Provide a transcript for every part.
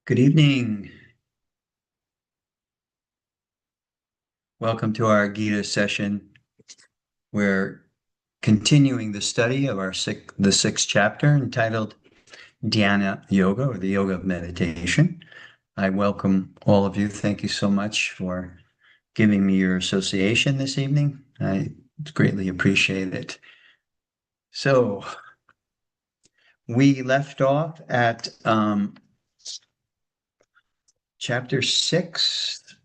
Good evening. Welcome to our Gita session. We're continuing the study of the sixth chapter entitled Dhyana Yoga, or the Yoga of Meditation. I welcome all of you. Thank you so much for giving me your association this evening. I greatly appreciate it. So we left off at chapter 6.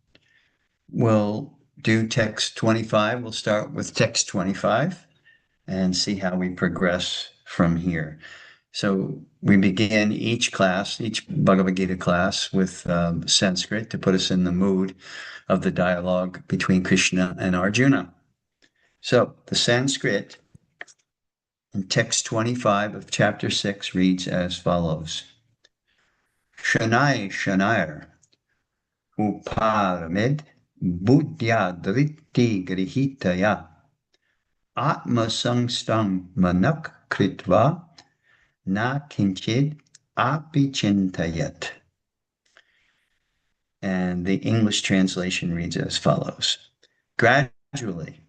We'll do text 25. We'll start with text 25 and see how we progress from here. So we begin each Bhagavad Gita class with Sanskrit to put us in the mood of the dialogue between Krishna and Arjuna. So the Sanskrit in text 25 of chapter 6 reads as follows. Shanai Shanair Uparamid Buddhya Dritti Grihitaya Atma Sangstam Manak Kritva Na Kinchid Api Chintayat. And the English translation reads as follows. Gradually,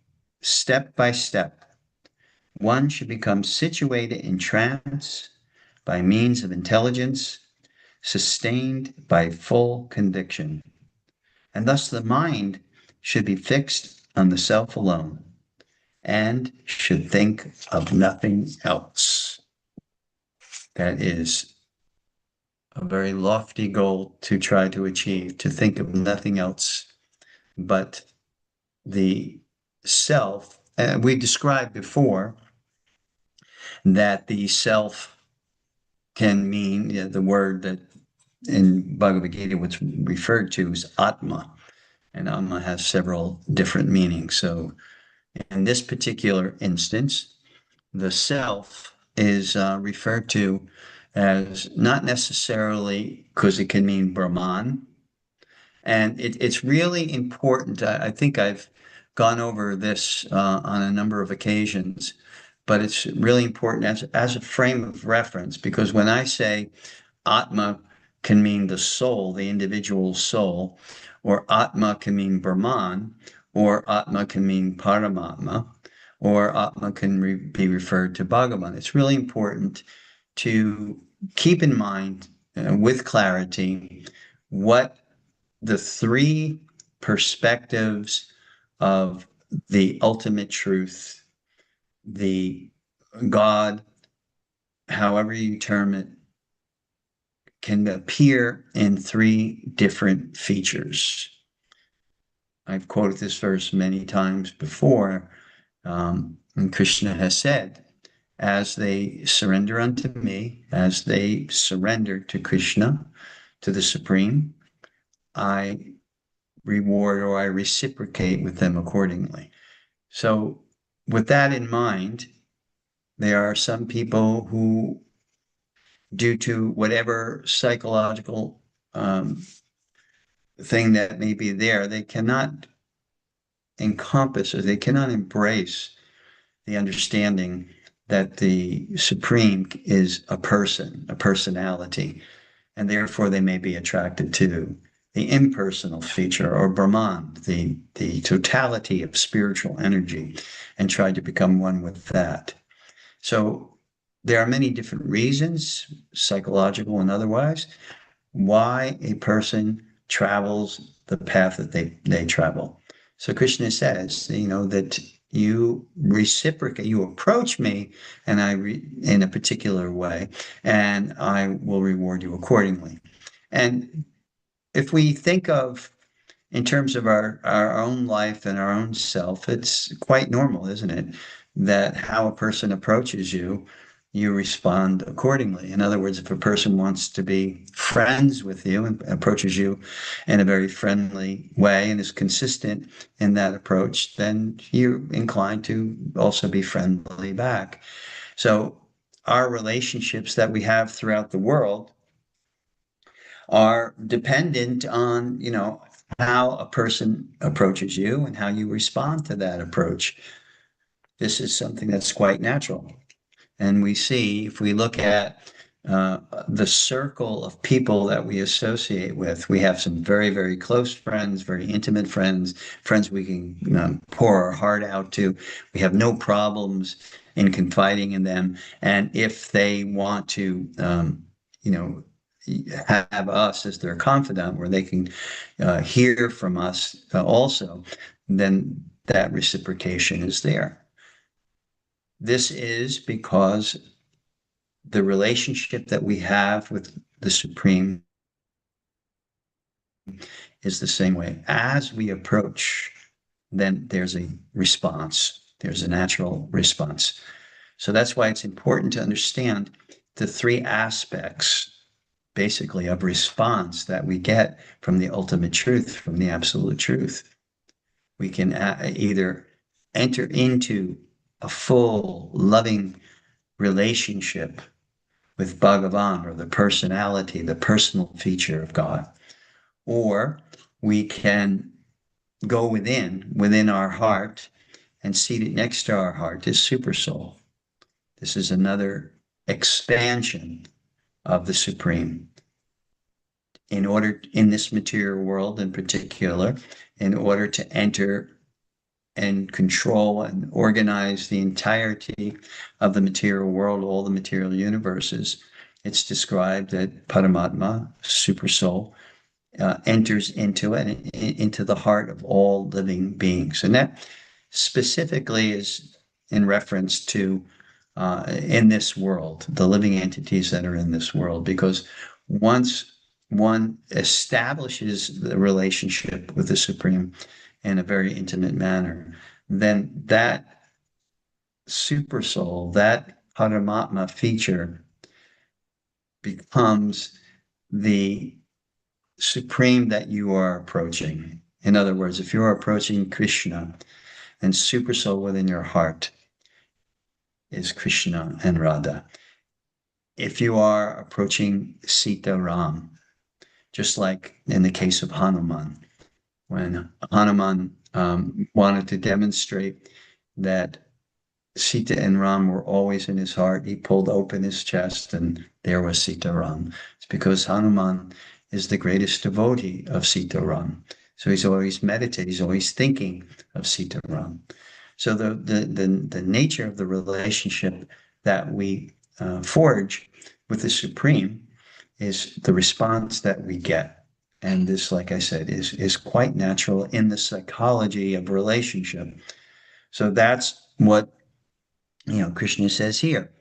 step by step, one should become situated in trance by means of intelligence, sustained by full conviction. And thus the mind should be fixed on the self alone and should think of nothing else. That is a very lofty goal to try to achieve, to think of nothing else but the self. We described before that the self can mean, the word that in Bhagavad Gita what's referred to is Atma, and Atma has several different meanings. So in this particular instance, the self is referred to as not necessarily because it can mean Brahman. And it's really important. I think I've gone over this on a number of occasions, but it's really important as a frame of reference, because when I say Atma can mean the soul, the individual soul, or Atma can mean Brahman, or Atma can mean Paramatma, or Atma can be referred to Bhagavan. It's really important to keep in mind with clarity what the three perspectives of the ultimate truth, the God, however you term it, can appear in three different features. I've quoted this verse many times before, and Krishna has said, as they surrender unto me, as they surrender to Krishna, to the Supreme, I reward or I reciprocate with them accordingly. So with that in mind, there are some people who, due to whatever psychological thing that may be there, they cannot encompass or they cannot embrace the understanding that the Supreme is a person, a personality, and therefore they may be attracted to the impersonal feature, or Brahman, the totality of spiritual energy, and try to become one with that. So there are many different reasons, psychological and otherwise, why a person travels the path that they travel. So Krishna says, that you reciprocate, you approach me, and in a particular way, and I will reward you accordingly. And if we think of in terms of our own life and our own self, it's quite normal, isn't it? That how a person approaches you, you respond accordingly. In other words, if a person wants to be friends with you and approaches you in a very friendly way and is consistent in that approach, then you're inclined to also be friendly back. So our relationships that we have throughout the world are dependent on, how a person approaches you and how you respond to that approach. This is something that's quite natural. And we see, if we look at the circle of people that we associate with. We have some very, very close friends, very intimate friends, friends we can pour our heart out to. We have no problems in confiding in them. And if they want to, you know, have us as their confidant where they can hear from us also, then that reciprocation is there. This is because the relationship that we have with the Supreme is the same way. As we approach, then there's a response. There's a natural response. So that's why it's important to understand the three aspects, basically, of response that we get from the ultimate truth, from the absolute truth. We can either enter into a full, loving relationship with Bhagavan, or the personality, the personal feature of God. Or we can go within our heart, and seated next to our heart is Supersoul. This is another expansion of the Supreme. In this material world in particular, in order to enter and control and organize the entirety of the material world, all the material universes, it's described that Paramatma, Supersoul, enters into it, into the heart of all living beings. And that specifically is in reference to in this world, the living entities that are in this world, because once one establishes the relationship with the Supreme in a very intimate manner, then that super soul, that Paramatma feature, becomes the Supreme that you are approaching. In other words, if you're approaching Krishna, then super soul within your heart is Krishna and Radha. If you are approaching Sita Ram, just like in the case of Hanuman, when Hanuman wanted to demonstrate that Sita and Ram were always in his heart, he pulled open his chest and there was Sita Ram. It's because Hanuman is the greatest devotee of Sita Ram. So he's always meditating, he's always thinking of Sita Ram. So the nature of the relationship that we forge with the Supreme is the response that we get. And this, like I said, is quite natural in the psychology of relationship. So that's what Krishna says here.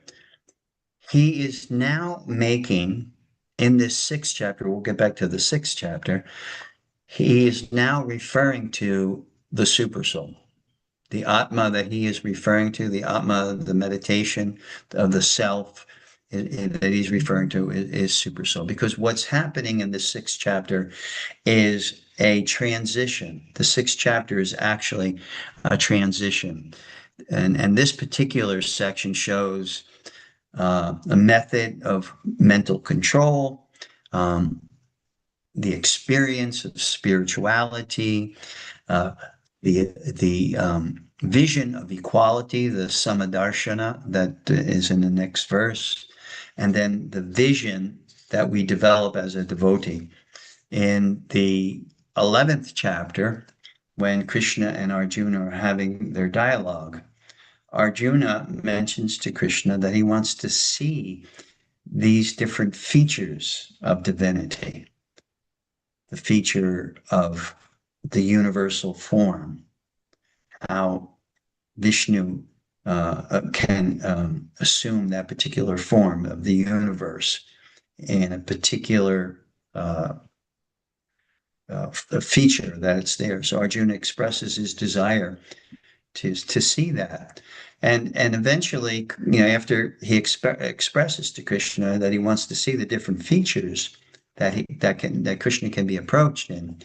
He is now making, in this sixth chapter, we'll get back to the sixth chapter, he is now referring to the super soul. The Atma that he is referring to, the Atma, the meditation of the self that he's referring to is super soul. Because what's happening in the sixth chapter is a transition. The sixth chapter is actually a transition. And this particular section shows a method of mental control, the experience of spirituality, the vision of equality, the samadarshana that is in the next verse, and then the vision that we develop as a devotee. In the 11th chapter, when Krishna and Arjuna are having their dialogue, Arjuna mentions to Krishna that he wants to see these different features of divinity, the feature of the universal form, how Vishnu can assume that particular form of the universe in a particular feature that it's there. So Arjuna expresses his desire to see that. And eventually, after he expresses to Krishna that he wants to see the different features that Krishna can be approached in,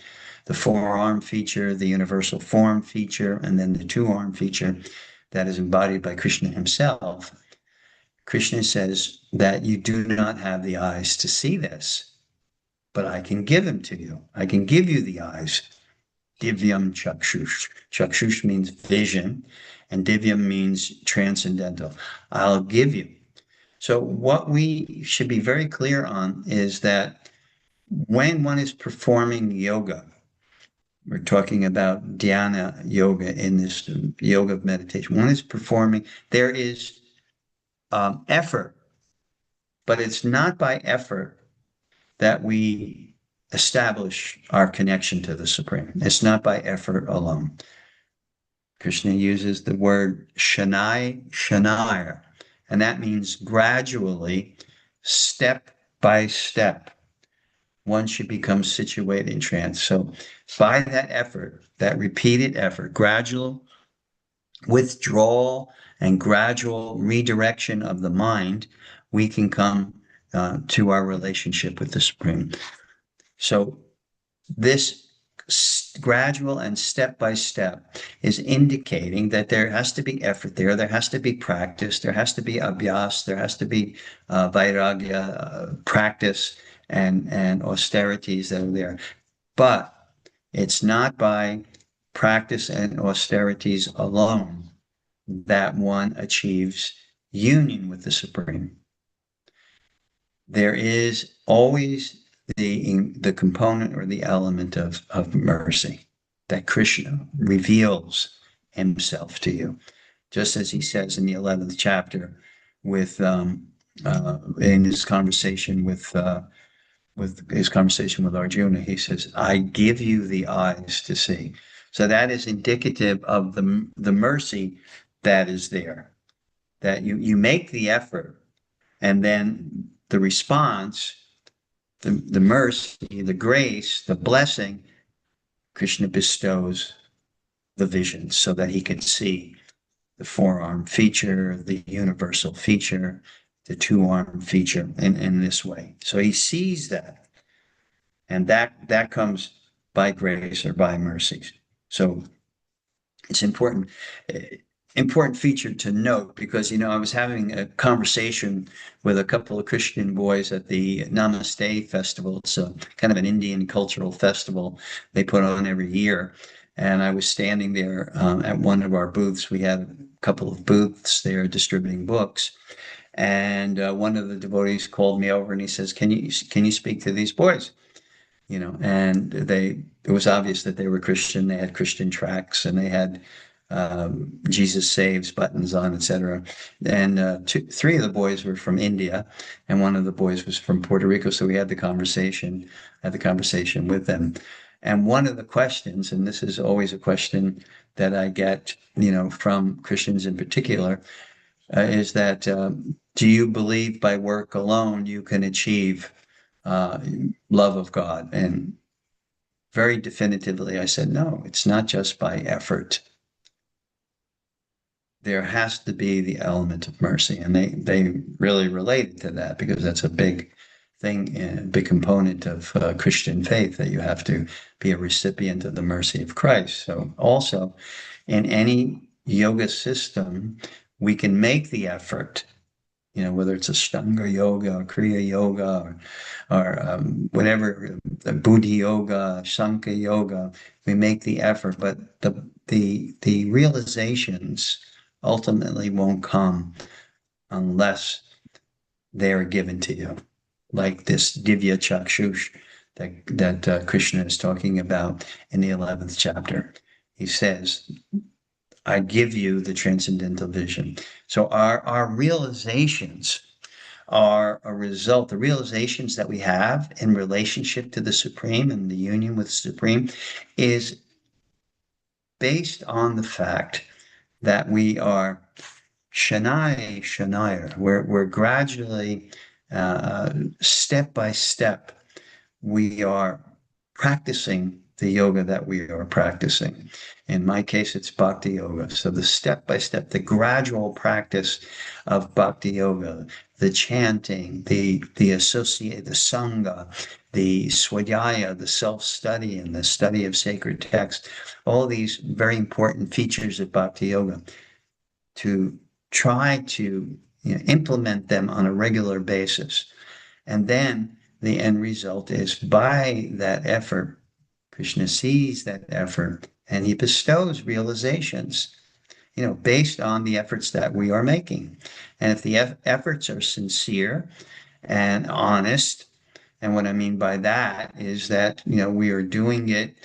the four-arm feature, the universal form feature, and then the two-arm feature that is embodied by Krishna himself. Krishna says that you do not have the eyes to see this, but I can give them to you. I can give you the eyes. Divyam chakshush. Chakshush means vision, and divyam means transcendental. I'll give you. So what we should be very clear on is that when one is performing yoga, we're talking about dhyana yoga in this yoga meditation. One is performing, there is effort, but it's not by effort that we establish our connection to the Supreme. It's not by effort alone. Krishna uses the word shanai, shanaya, and that means gradually, step by step, one should become situated in trance. So by that effort, that repeated effort, gradual withdrawal and gradual redirection of the mind, we can come to our relationship with the Supreme. So this gradual and step by step is indicating that there has to be effort there has to be practice, there has to be abhyas, there has to be vairagya, practice and austerities that are there. But it's not by practice and austerities alone that one achieves union with the Supreme. There is always the component or the element of mercy that Krishna reveals himself to you, just as he says in the 11th chapter with in his conversation with his conversation with Arjuna. He says, "I give you the eyes to see." So that is indicative of the mercy that is there. That you make the effort, and then the response, the mercy, the grace, the blessing, Krishna bestows the vision so that he can see the four-arm feature, the universal feature, the two-arm feature in this way. So he sees that, and that comes by grace or by mercy. So it's important feature to note because I was having a conversation with a couple of Christian boys at the Namaste Festival. It's a kind of an Indian cultural festival they put on every year, and I was standing there at one of our booths. We had a couple of booths there distributing books, and one of the devotees called me over and he says, "Can you speak to these boys?" And it was obvious that they were Christian. They had Christian tracts and they had Jesus Saves buttons on, etc. And three of the boys were from India, and one of the boys was from Puerto Rico. So we had the conversation with them. And one of the questions, and this is always a question that I get, from Christians in particular, is that do you believe by work alone you can achieve love of God? And very definitively, I said, no, it's not just by effort. There has to be the element of mercy. And they really related to that because that's a big thing, a big component of Christian faith, that you have to be a recipient of the mercy of Christ. So also in any yoga system, we can make the effort, whether it's Ashtanga yoga or Kriya yoga or whatever, the Buddhi yoga, Sankhya yoga, we make the effort, but the realizations ultimately won't come unless they're given to you, like this Divya Chakshush that Krishna is talking about in the 11th chapter. He says, I give you the transcendental vision. So our realizations are a result, the realizations that we have in relationship to the Supreme and the union with the Supreme is based on the fact that we are Shanai, Shanaya. We're gradually, step by step, we are practicing the yoga that we are practicing. In my case, it's bhakti yoga. So the step by step, the gradual practice of bhakti yoga, the chanting, the associate, the sangha, the swadhyaya, the self-study, and the study of sacred text, all these very important features of bhakti yoga, to try to implement them on a regular basis. And then the end result is by that effort, Krishna sees that effort and he bestows realizations. based on the efforts that we are making. And if the efforts are sincere and honest, and what I mean by that is that, we are doing it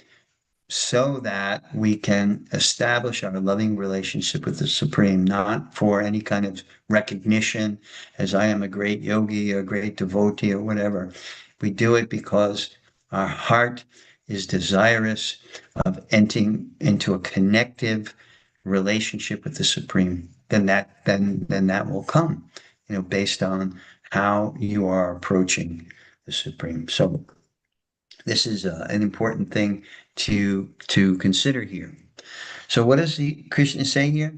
so that we can establish our loving relationship with the Supreme, not for any kind of recognition as I am a great yogi or a great devotee or whatever. We do it because our heart is desirous of entering into a connective relationship with the Supreme. Then that will come, based on how you are approaching the Supreme. So this is an important thing to consider here. So what does the Krishna say here?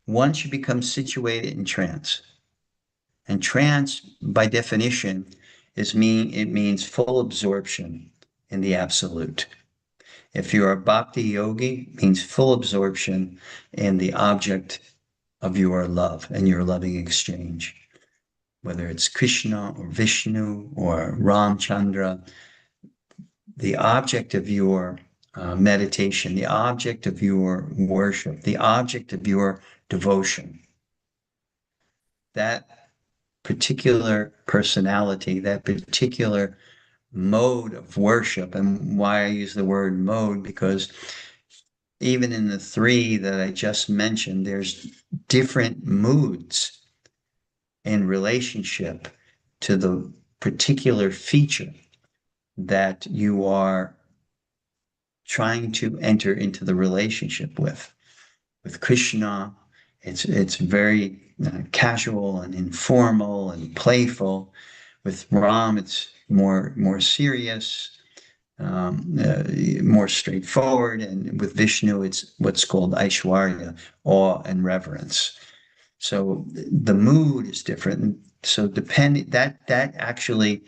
One should become situated in trance. And trance, by definition, it means full absorption in the absolute. If you're a bhakti yogi, it means full absorption in the object of your love and your loving exchange. Whether it's Krishna or Vishnu or Ramchandra, the object of your meditation, the object of your worship, the object of your devotion, that particular personality, that particular mode of worship. And why I use the word mode, because even in the three that I just mentioned, there's different moods in relationship to the particular feature that you are trying to enter into the relationship with. With Krishna, it's very casual and informal and playful. With Ram, it's more serious, more straightforward, and with Vishnu, it's what's called Aishwarya, awe and reverence. So the mood is different. So depending that actually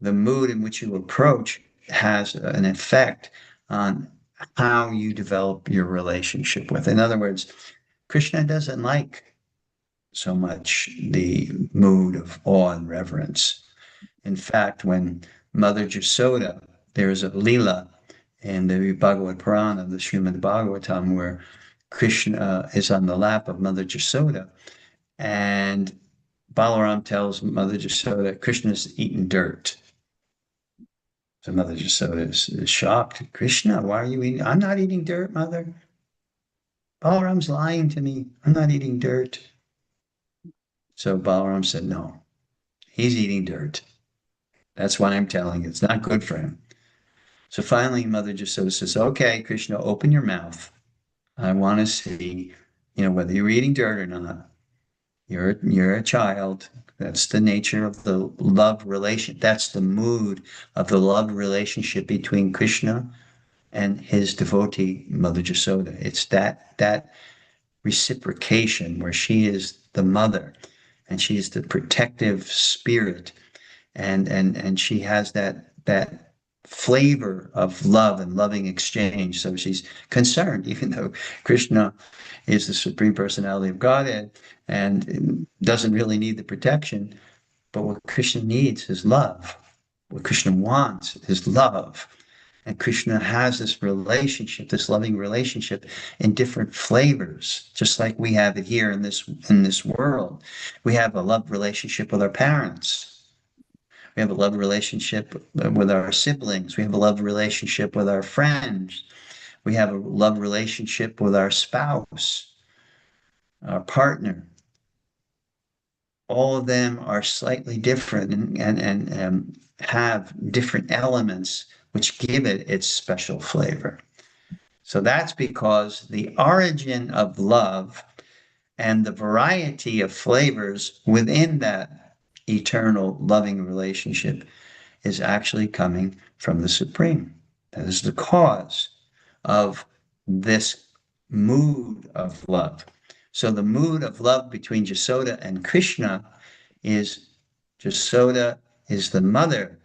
the mood in which you approach has an effect on how you develop your relationship with. In other words, Krishna doesn't like so much the mood of awe and reverence. In fact, when Mother Jasoda, there's a Leela in the Bhagavad Purana, the Srimad Bhagavatam, where Krishna is on the lap of Mother Jasoda, and Balaram tells Mother Jasoda, Krishna's eating dirt. So Mother Jasoda is shocked. Krishna, why are you eating? I'm not eating dirt, Mother. Balaram's lying to me. I'm not eating dirt. So Balaram said, no, he's eating dirt. That's why I'm telling you. It's not good for him. So finally, Mother Jasoda says, okay, Krishna, open your mouth. I want to see, whether you're eating dirt or not. You're a child. That's the nature of the love relation. That's the mood of the love relationship between Krishna and his devotee, Mother Jasoda. It's that reciprocation where she is the mother and she's the protective spirit, and she has that flavor of love and loving exchange. So she's concerned, even though Krishna is the Supreme Personality of Godhead and doesn't really need the protection. But what Krishna needs is love. What Krishna wants is love. And Krishna has this relationship, this loving relationship in different flavors, just like we have it here in this world. We have a love relationship with our parents. We have a love relationship with our siblings. We have a love relationship with our friends. We have a love relationship with our spouse, our partner. All of them are slightly different and have different elements which give it its special flavor. So that's because the origin of love and the variety of flavors within that eternal loving relationship is actually coming from the Supreme. That is the cause of this mood of love. So the mood of love between Jasoda and Krishna is Jasoda is the mother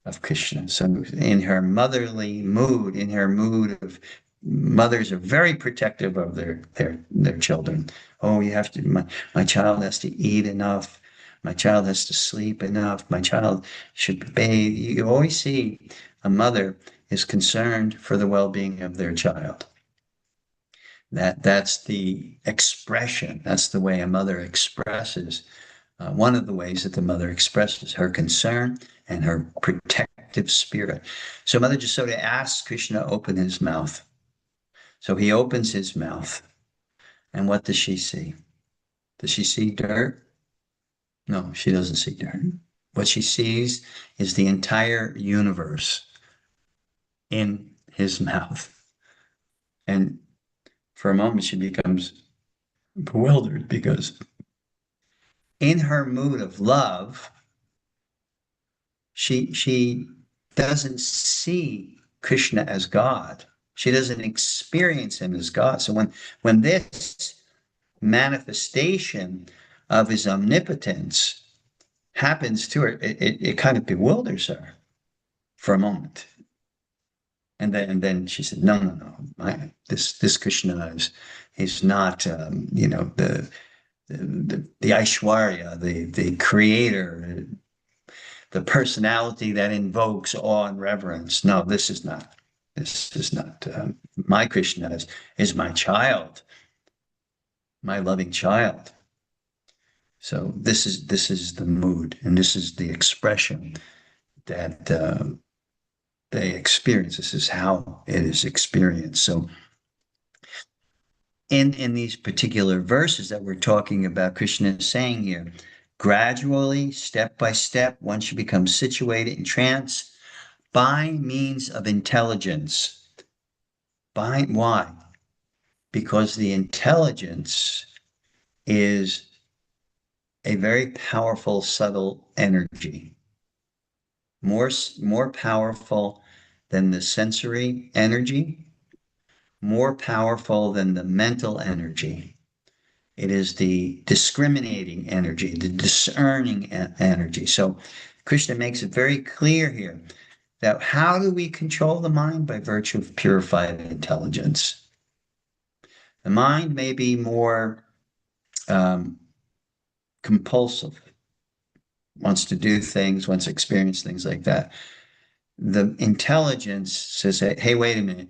of Krishna. So in her motherly mood, in her mood of mothers are very protective of their children. Oh, my child has to eat enough. My child has to sleep enough. My child should bathe. You always see a mother is concerned for the well-being of their child. That's the expression. That's the way a mother expresses. One of the ways that the mother expresses her concern and her protective spirit. So Mother Jasoda asks Krishna to open his mouth. So he opens his mouth. And what does she see? Does she see dirt? No, she doesn't see dirt. What she sees is the entire universe in his mouth. And for a moment, she becomes bewildered because in her mood of love, she doesn't see Krishna as God. She doesn't experience him as God. So when this manifestation of his omnipotence happens to her, it kind of bewilders her for a moment. And then she said, no. This Krishna is not the Aishwarya, the creator, the personality that invokes awe and reverence. No, this is not. This is not my Krishna is my child, my loving child. So this is the mood, and this is the expression that they experience. This is how it is experienced. So in these particular verses that we're talking about, Krishna is saying here, gradually, step by step, one should become situated in trance by means of intelligence. Why? Because the intelligence is a very powerful, subtle energy, more powerful than the sensory energy, more powerful than the mental energy. It is the discriminating energy, the discerning energy. So Krishna makes it very clear here that how do we control the mind? By virtue of purified intelligence. The mind may be more compulsive, wants to do things, wants to experience things like that. The intelligence says, hey, wait a minute.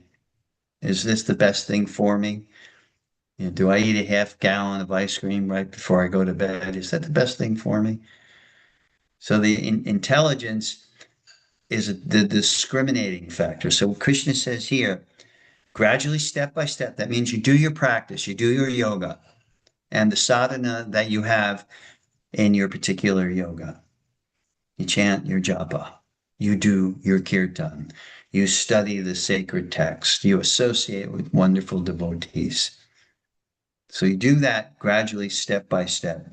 Is this the best thing for me? Do I eat a half gallon of ice cream right before I go to bed? Is that the best thing for me? So the intelligence is the discriminating factor. So Krishna says here, gradually, step by step, that means you do your practice, you do your yoga, and the sadhana that you have in your particular yoga. You chant your japa, you do your kirtan, you study the sacred text, you associate with wonderful devotees. So you do that gradually, step by step.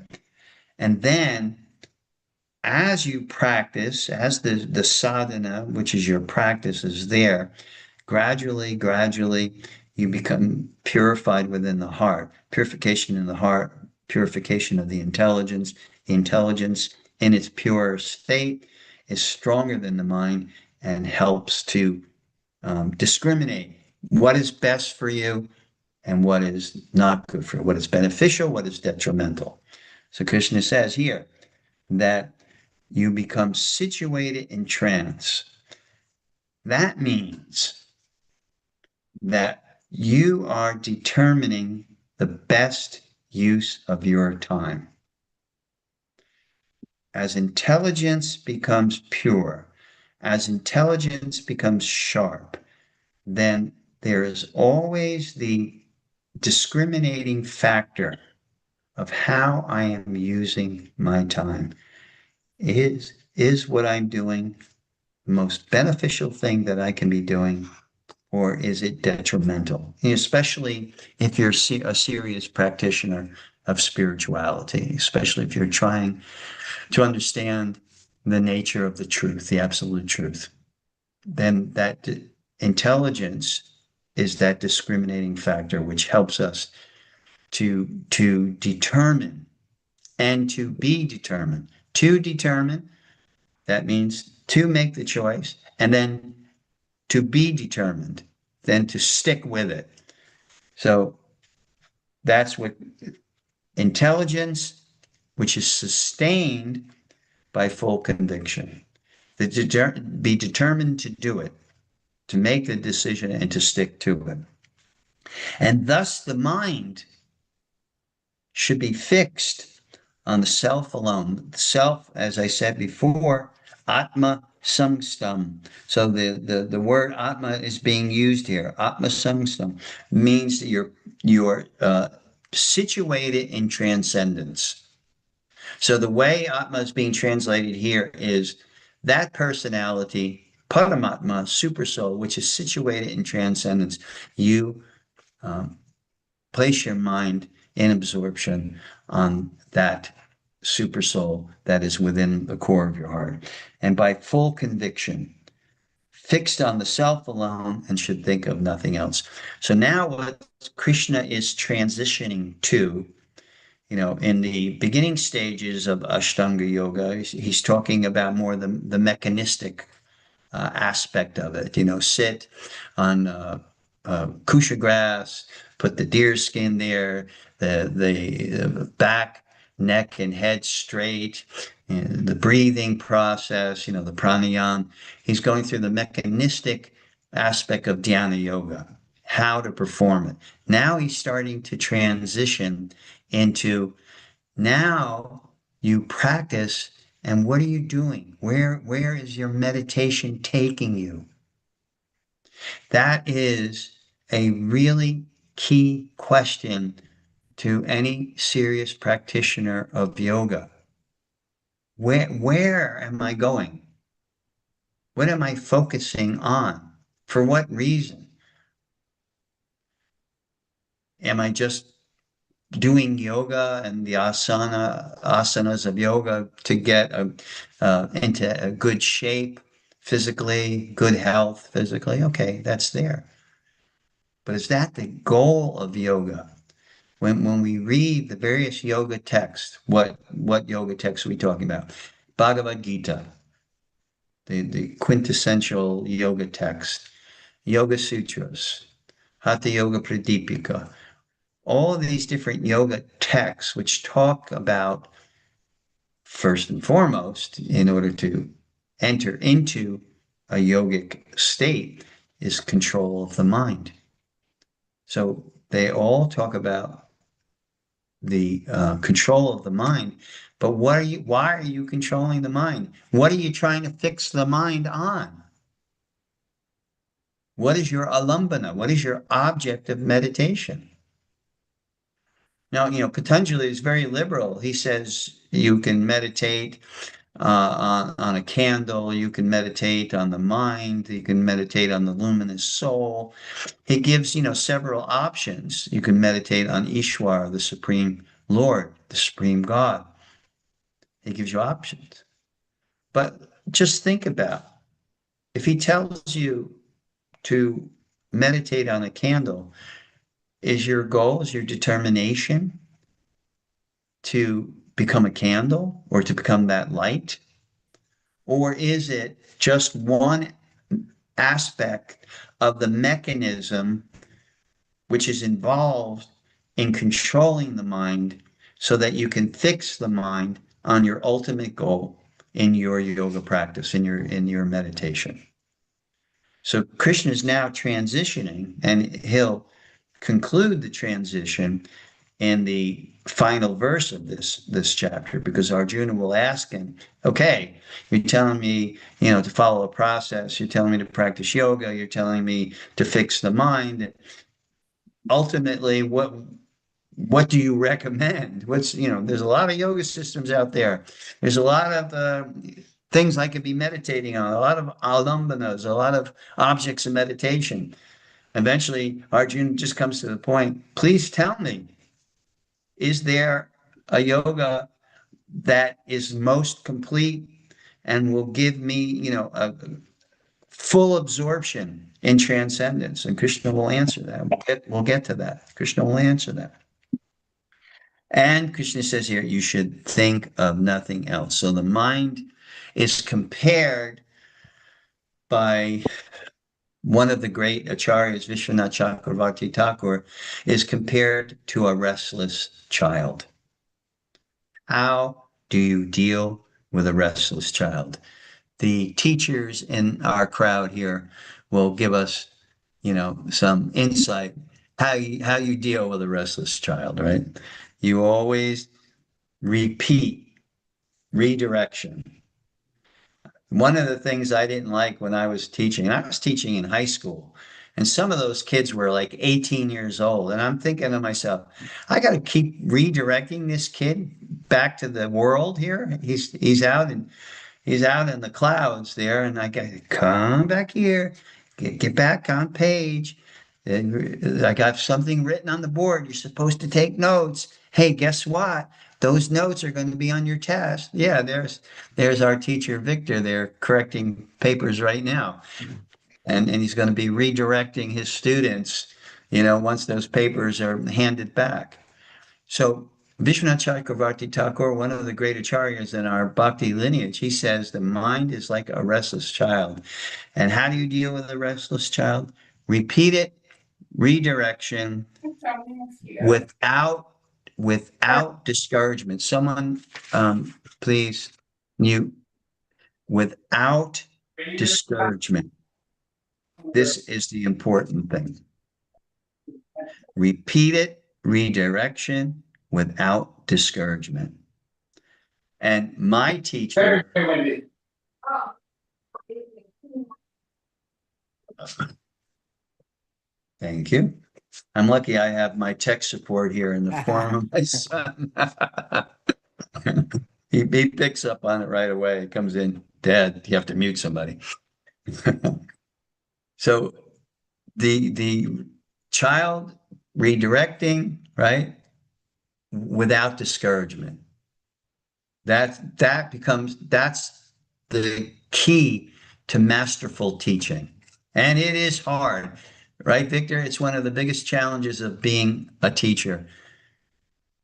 And then as you practice, as the sadhana, which is your practice, is there, gradually, you become purified within the heart. Purification in the heart, purification of the intelligence. The intelligence in its pure state is stronger than the mind and helps to discriminate what is best for you and what is not good for you, what is beneficial, what is detrimental. So Krishna says here that you become situated in trance. That means that you are determining the best use of your time. As intelligence becomes pure, as intelligence becomes sharp, then there is always the discriminating factor of how I am using my time. Is what I'm doing the most beneficial thing that I can be doing, or is it detrimental? Especially if you're a serious practitioner of spirituality, especially if you're trying to understand the nature of the truth, the absolute truth, then that intelligence is that discriminating factor which helps us to determine and to be determined. To determine, that means to make the choice, and then to be determined, then to stick with it. So that's what intelligence, which is sustained by full conviction. Be determined to do it, to make the decision and to stick to it. And thus the mind should be fixed on the self alone. The self, as I said before, Atma Samstam. So the word Atma is being used here. Atma Samstam means that you're situated in transcendence. So the way Atma is being translated here is that personality, Paramatma, super soul, which is situated in transcendence. You um, place your mind in absorption on that super soul that is within the core of your heart. And by full conviction, fixed on the self alone and should think of nothing else. So now what Krishna is transitioning to, in the beginning stages of Ashtanga Yoga, he's talking about more the mechanistic aspect of it. Sit on kusha grass, put the deer skin there, the back, neck, and head straight, and the breathing process, the pranayama. He's going through the mechanistic aspect of dhyana yoga, how to perform it. Now he's starting to transition into now you practice, and what are you doing? Where is your meditation taking you? That is a really key question to any serious practitioner of yoga. Where am I going? What am I focusing on? For what reason? Am I just doing yoga and the asanas of yoga to get into a good shape physically, good health physically? Okay, that's there. But is that the goal of yoga? When we read the various yoga texts, what yoga texts are we talking about? Bhagavad Gita, the quintessential yoga text, Yoga Sutras, Hatha Yoga Pradipika, all of these different yoga texts which talk about, first and foremost, in order to enter into a yogic state, is control of the mind. So they all talk about the control of the mind. But why are you controlling the mind? What are you trying to fix the mind on? What is your alambana? What is your object of meditation? Now, Patanjali is very liberal. He says you can meditate on a candle, you can meditate on the mind, you can meditate on the luminous soul. He gives, several options. You can meditate on Ishwar, the Supreme Lord, the Supreme God. He gives you options. But just think about if he tells you to meditate on a candle, is your goal, is your determination to become a candle or to become that light? Or is it just one aspect of the mechanism which is involved in controlling the mind so that you can fix the mind on your ultimate goal in your yoga practice, in your meditation? So Krishna is now transitioning, and he'll conclude the transition in the final verse of this chapter, because Arjuna will ask him, okay, you're telling me, to follow a process, you're telling me to practice yoga, you're telling me to fix the mind. Ultimately, what do you recommend? There's a lot of yoga systems out there. There's a lot of things I could be meditating on, a lot of alambanas, a lot of objects of meditation. Eventually, Arjuna just comes to the point, please tell me, is there a yoga that is most complete and will give me, a full absorption in transcendence? And Krishna will answer that. We'll get to that. Krishna will answer that. And Krishna says here, you should think of nothing else. So the mind is compared by one of the great acharyas, Vishwanath Chakravarti Thakur, is compared to a restless child. How do you deal with a restless child? The teachers in our crowd here will give us, some insight. how you deal with a restless child, right? You always repeat redirection. One of the things I didn't like when I was teaching, and I was teaching in high school, and some of those kids were like 18 years old. And I'm thinking to myself, I got to keep redirecting this kid back to the world here. He's out in the clouds there, and I got to come back here, get back on page. And I got something written on the board. You're supposed to take notes. Hey, guess what? Those notes are going to be on your test. Yeah, there's our teacher Victor there correcting papers right now, and he's going to be redirecting his students. Once those papers are handed back. So Vishwanath Chakravarti Thakur, one of the great acharyas in our bhakti lineage, he says the mind is like a restless child. And how do you deal with a restless child? Repeat it, redirection, without discouragement. Someone, please mute. Without discouragement. This is the important thing. Repeat it, redirection, without discouragement. And my teacher, thank you. I'm lucky I have my tech support here in the form of my son. He picks up on it right away. He comes in, Dad, you have to mute somebody. So the child redirecting, right, without discouragement. That's the key to masterful teaching. And it is hard, right, Victor? It's one of the biggest challenges of being a teacher.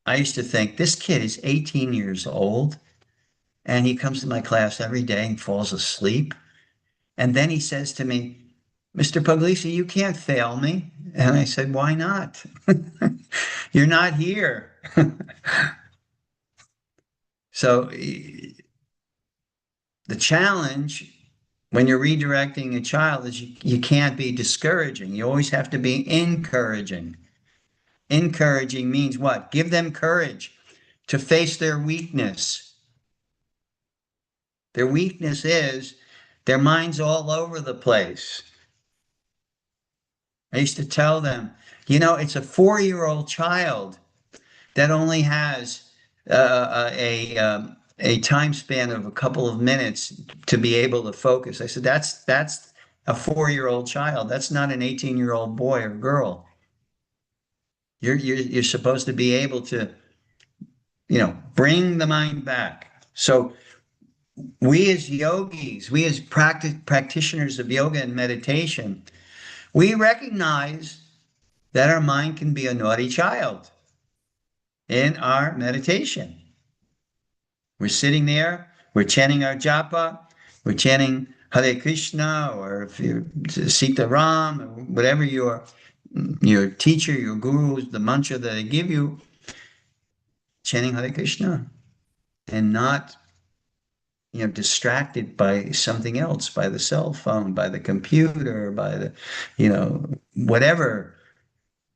I used to think this kid is 18 years old and he comes to my class every day and falls asleep. And then he says to me, Mr. Puglisi, you can't fail me. And I said, why not? You're not here. So the challenge when you're redirecting a child is you can't be discouraging. You always have to be encouraging. Encouraging means what? Give them courage to face their weakness. Their weakness is their mind's all over the place. I used to tell them, it's a 4-year-old child that only has a time span of a couple of minutes to be able to focus. I said, that's a 4-year-old child. That's not an 18-year-old boy or girl. You're supposed to be able to, bring the mind back. So we as yogis, we as practitioners of yoga and meditation, we recognize that our mind can be a naughty child in our meditation. We're sitting there, we're chanting our japa, we're chanting Hare Krishna, or if you're Sita Ram, or whatever your teacher, your guru, the mantra that they give you, chanting Hare Krishna, and not distracted by something else, by the cell phone, by the computer, by the, whatever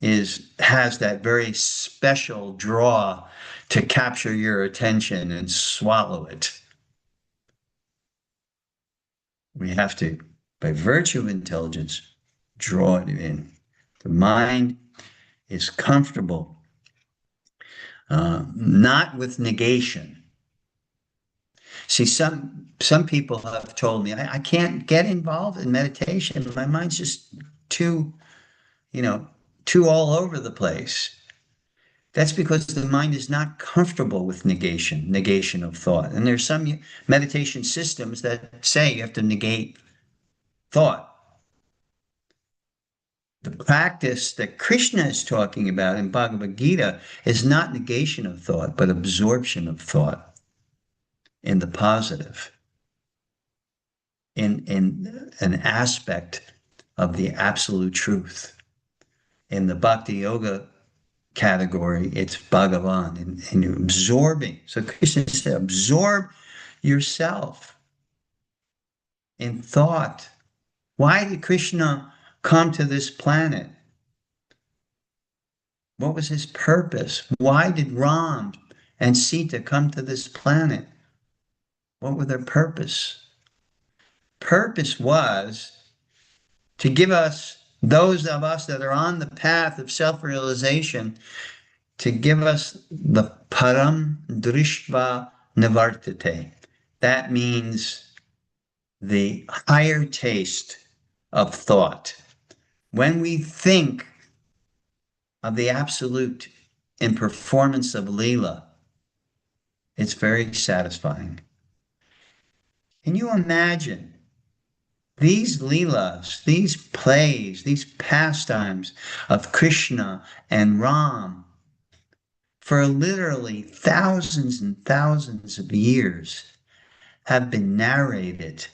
has that very special draw to capture your attention and swallow it. We have to, by virtue of intelligence, draw it in. The mind is comfortable, not with negation. See, some people have told me, I can't get involved in meditation. My mind's just too all over the place. That's because the mind is not comfortable with negation of thought. And there's some meditation systems that say you have to negate thought. The practice that Krishna is talking about in Bhagavad Gita is not negation of thought, but absorption of thought in the positive, in an aspect of the absolute truth. In the Bhakti Yoga category, it's Bhagavan, and you're absorbing. So Krishna said, absorb yourself in thought. Why did Krishna come to this planet? What was his purpose? Why did Ram and Sita come to this planet? What were their purpose? Purpose was to give us, those of us that are on the path of self-realization, to give us the param drishva nivartate. That means the higher taste of thought. When we think of the absolute in performance of Leela, it's very satisfying. Can you imagine these Leelas, these plays, these pastimes of Krishna and Ram for literally thousands and thousands of years have been narrated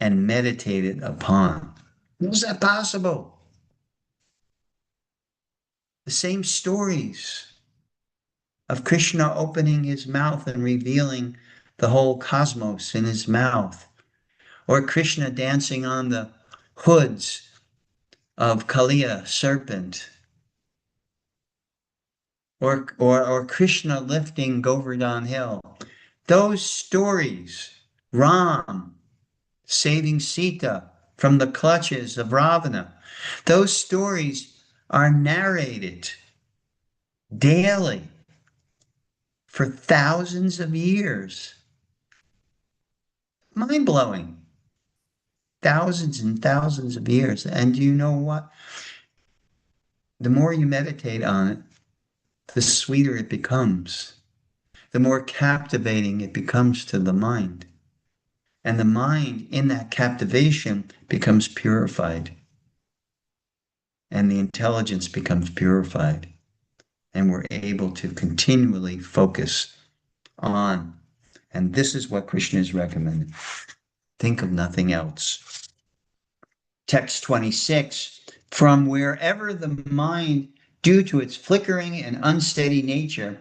and meditated upon? How is that possible? The same stories of Krishna opening his mouth and revealing the whole cosmos in his mouth, or Krishna dancing on the hoods of Kaliya serpent, or Krishna lifting Govardhan Hill. Those stories, Ram saving Sita from the clutches of Ravana, those stories are narrated daily for thousands of years. Mind-blowing. Thousands and thousands of years. And you know what? The more you meditate on it, the sweeter it becomes, the more captivating it becomes to the mind. And the mind in that captivation becomes purified. And the intelligence becomes purified. And we're able to continually focus on. And this is what Krishna is recommending. Think of nothing else. Text 26, from wherever the mind, due to its flickering and unsteady nature,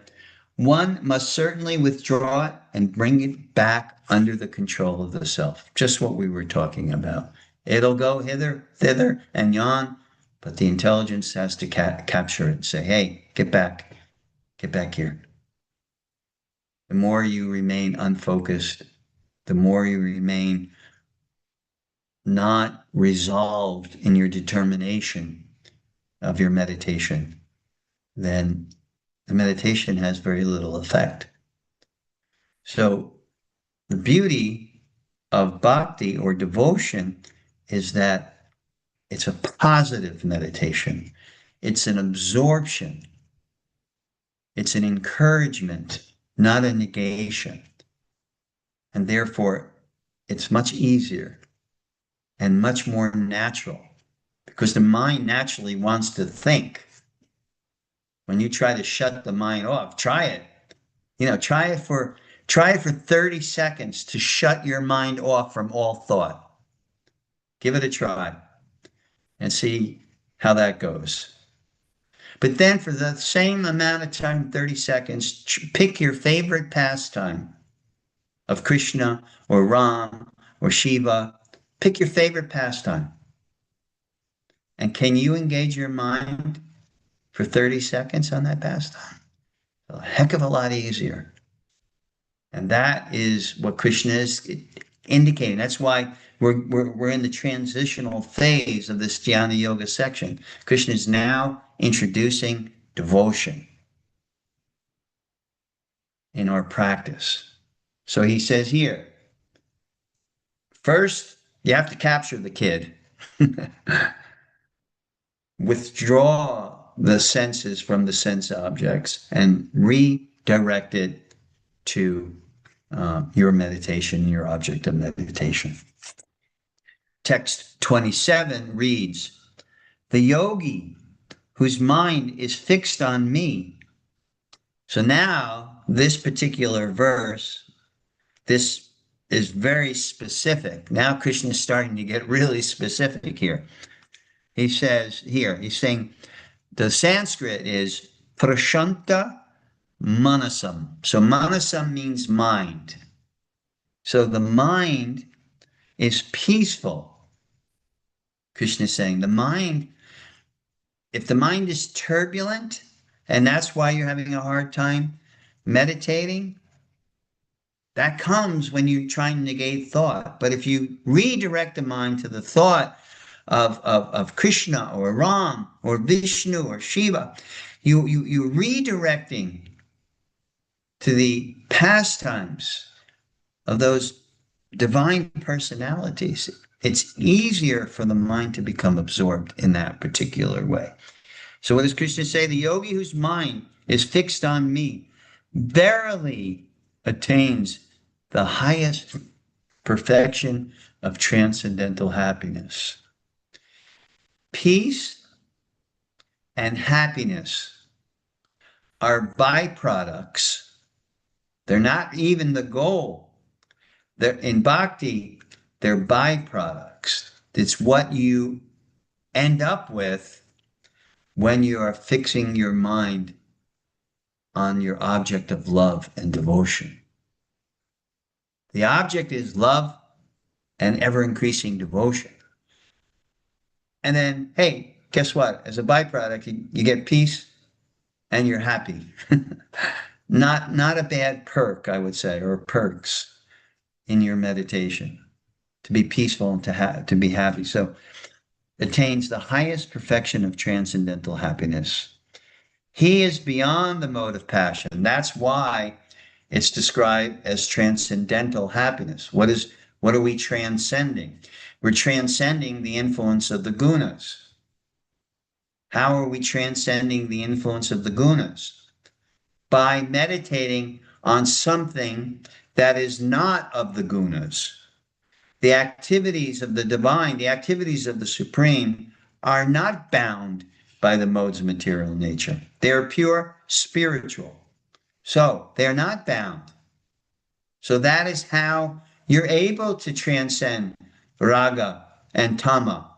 one must certainly withdraw it and bring it back under the control of the self. Just what we were talking about. It'll go hither, thither, and yon, but the intelligence has to capture it and say, hey, get back here. The more you remain unfocused, the more you remain not resolved in your determination of your meditation, then the meditation has very little effect. So the beauty of bhakti or devotion is that it's a positive meditation. It's an absorption. It's an encouragement, not a negation. And therefore, it's much easier and much more natural, because the mind naturally wants to think. When you try to shut the mind off, try it. Try it for 30 seconds to shut your mind off from all thought. Give it a try and see how that goes. But then for the same amount of time, 30 seconds, pick your favorite pastime of Krishna or Ram or Shiva. Pick your favorite pastime. And can you engage your mind for 30 seconds on that pastime? A heck of a lot easier. And that is what Krishna is indicating. That's why we're in the transitional phase of this Jnana Yoga section. Krishna is now introducing devotion in our practice. So he says here, first, you have to capture the kid. Withdraw the senses from the sense objects and redirect it to your meditation, your object of meditation. Text 27 reads, the yogi whose mind is fixed on me. So now this particular verse, this is very specific. Now Krishna is starting to get really specific here. He says here, he's saying the Sanskrit is prashanta manasam. So manasam means mind. So the mind is peaceful. Krishna is saying the mind If the mind is turbulent, and that's why you're having a hard time meditating, that comes when you try and negate thought. But if you redirect the mind to the thought of Krishna or Ram or Vishnu or Shiva, you're redirecting to the pastimes of those divine personalities. It's easier for the mind to become absorbed in that particular way. So what does Krishna say? The yogi whose mind is fixed on me verily attains the highest perfection of transcendental happiness. Peace and happiness are byproducts. They're not even the goal. They're in bhakti, they're byproducts. It's what you end up with when you are fixing your mind on your object of love and devotion. The object is love and ever increasing devotion. And then, hey, guess what? As a byproduct, you get peace and you're happy. Not a bad perk, I would say, or perks in your meditation to be peaceful and to be happy. So attains the highest perfection of transcendental happiness. He is beyond the mode of passion. That's why it's described as transcendental happiness. What are we transcending? We're transcending the influence of the gunas. How are we transcending the influence of the gunas? By meditating on something that is not of the gunas. The activities of the divine, the activities of the supreme are not bound by the modes of material nature. They are pure spiritual. So they're not bound. So that is how you're able to transcend raga and tama,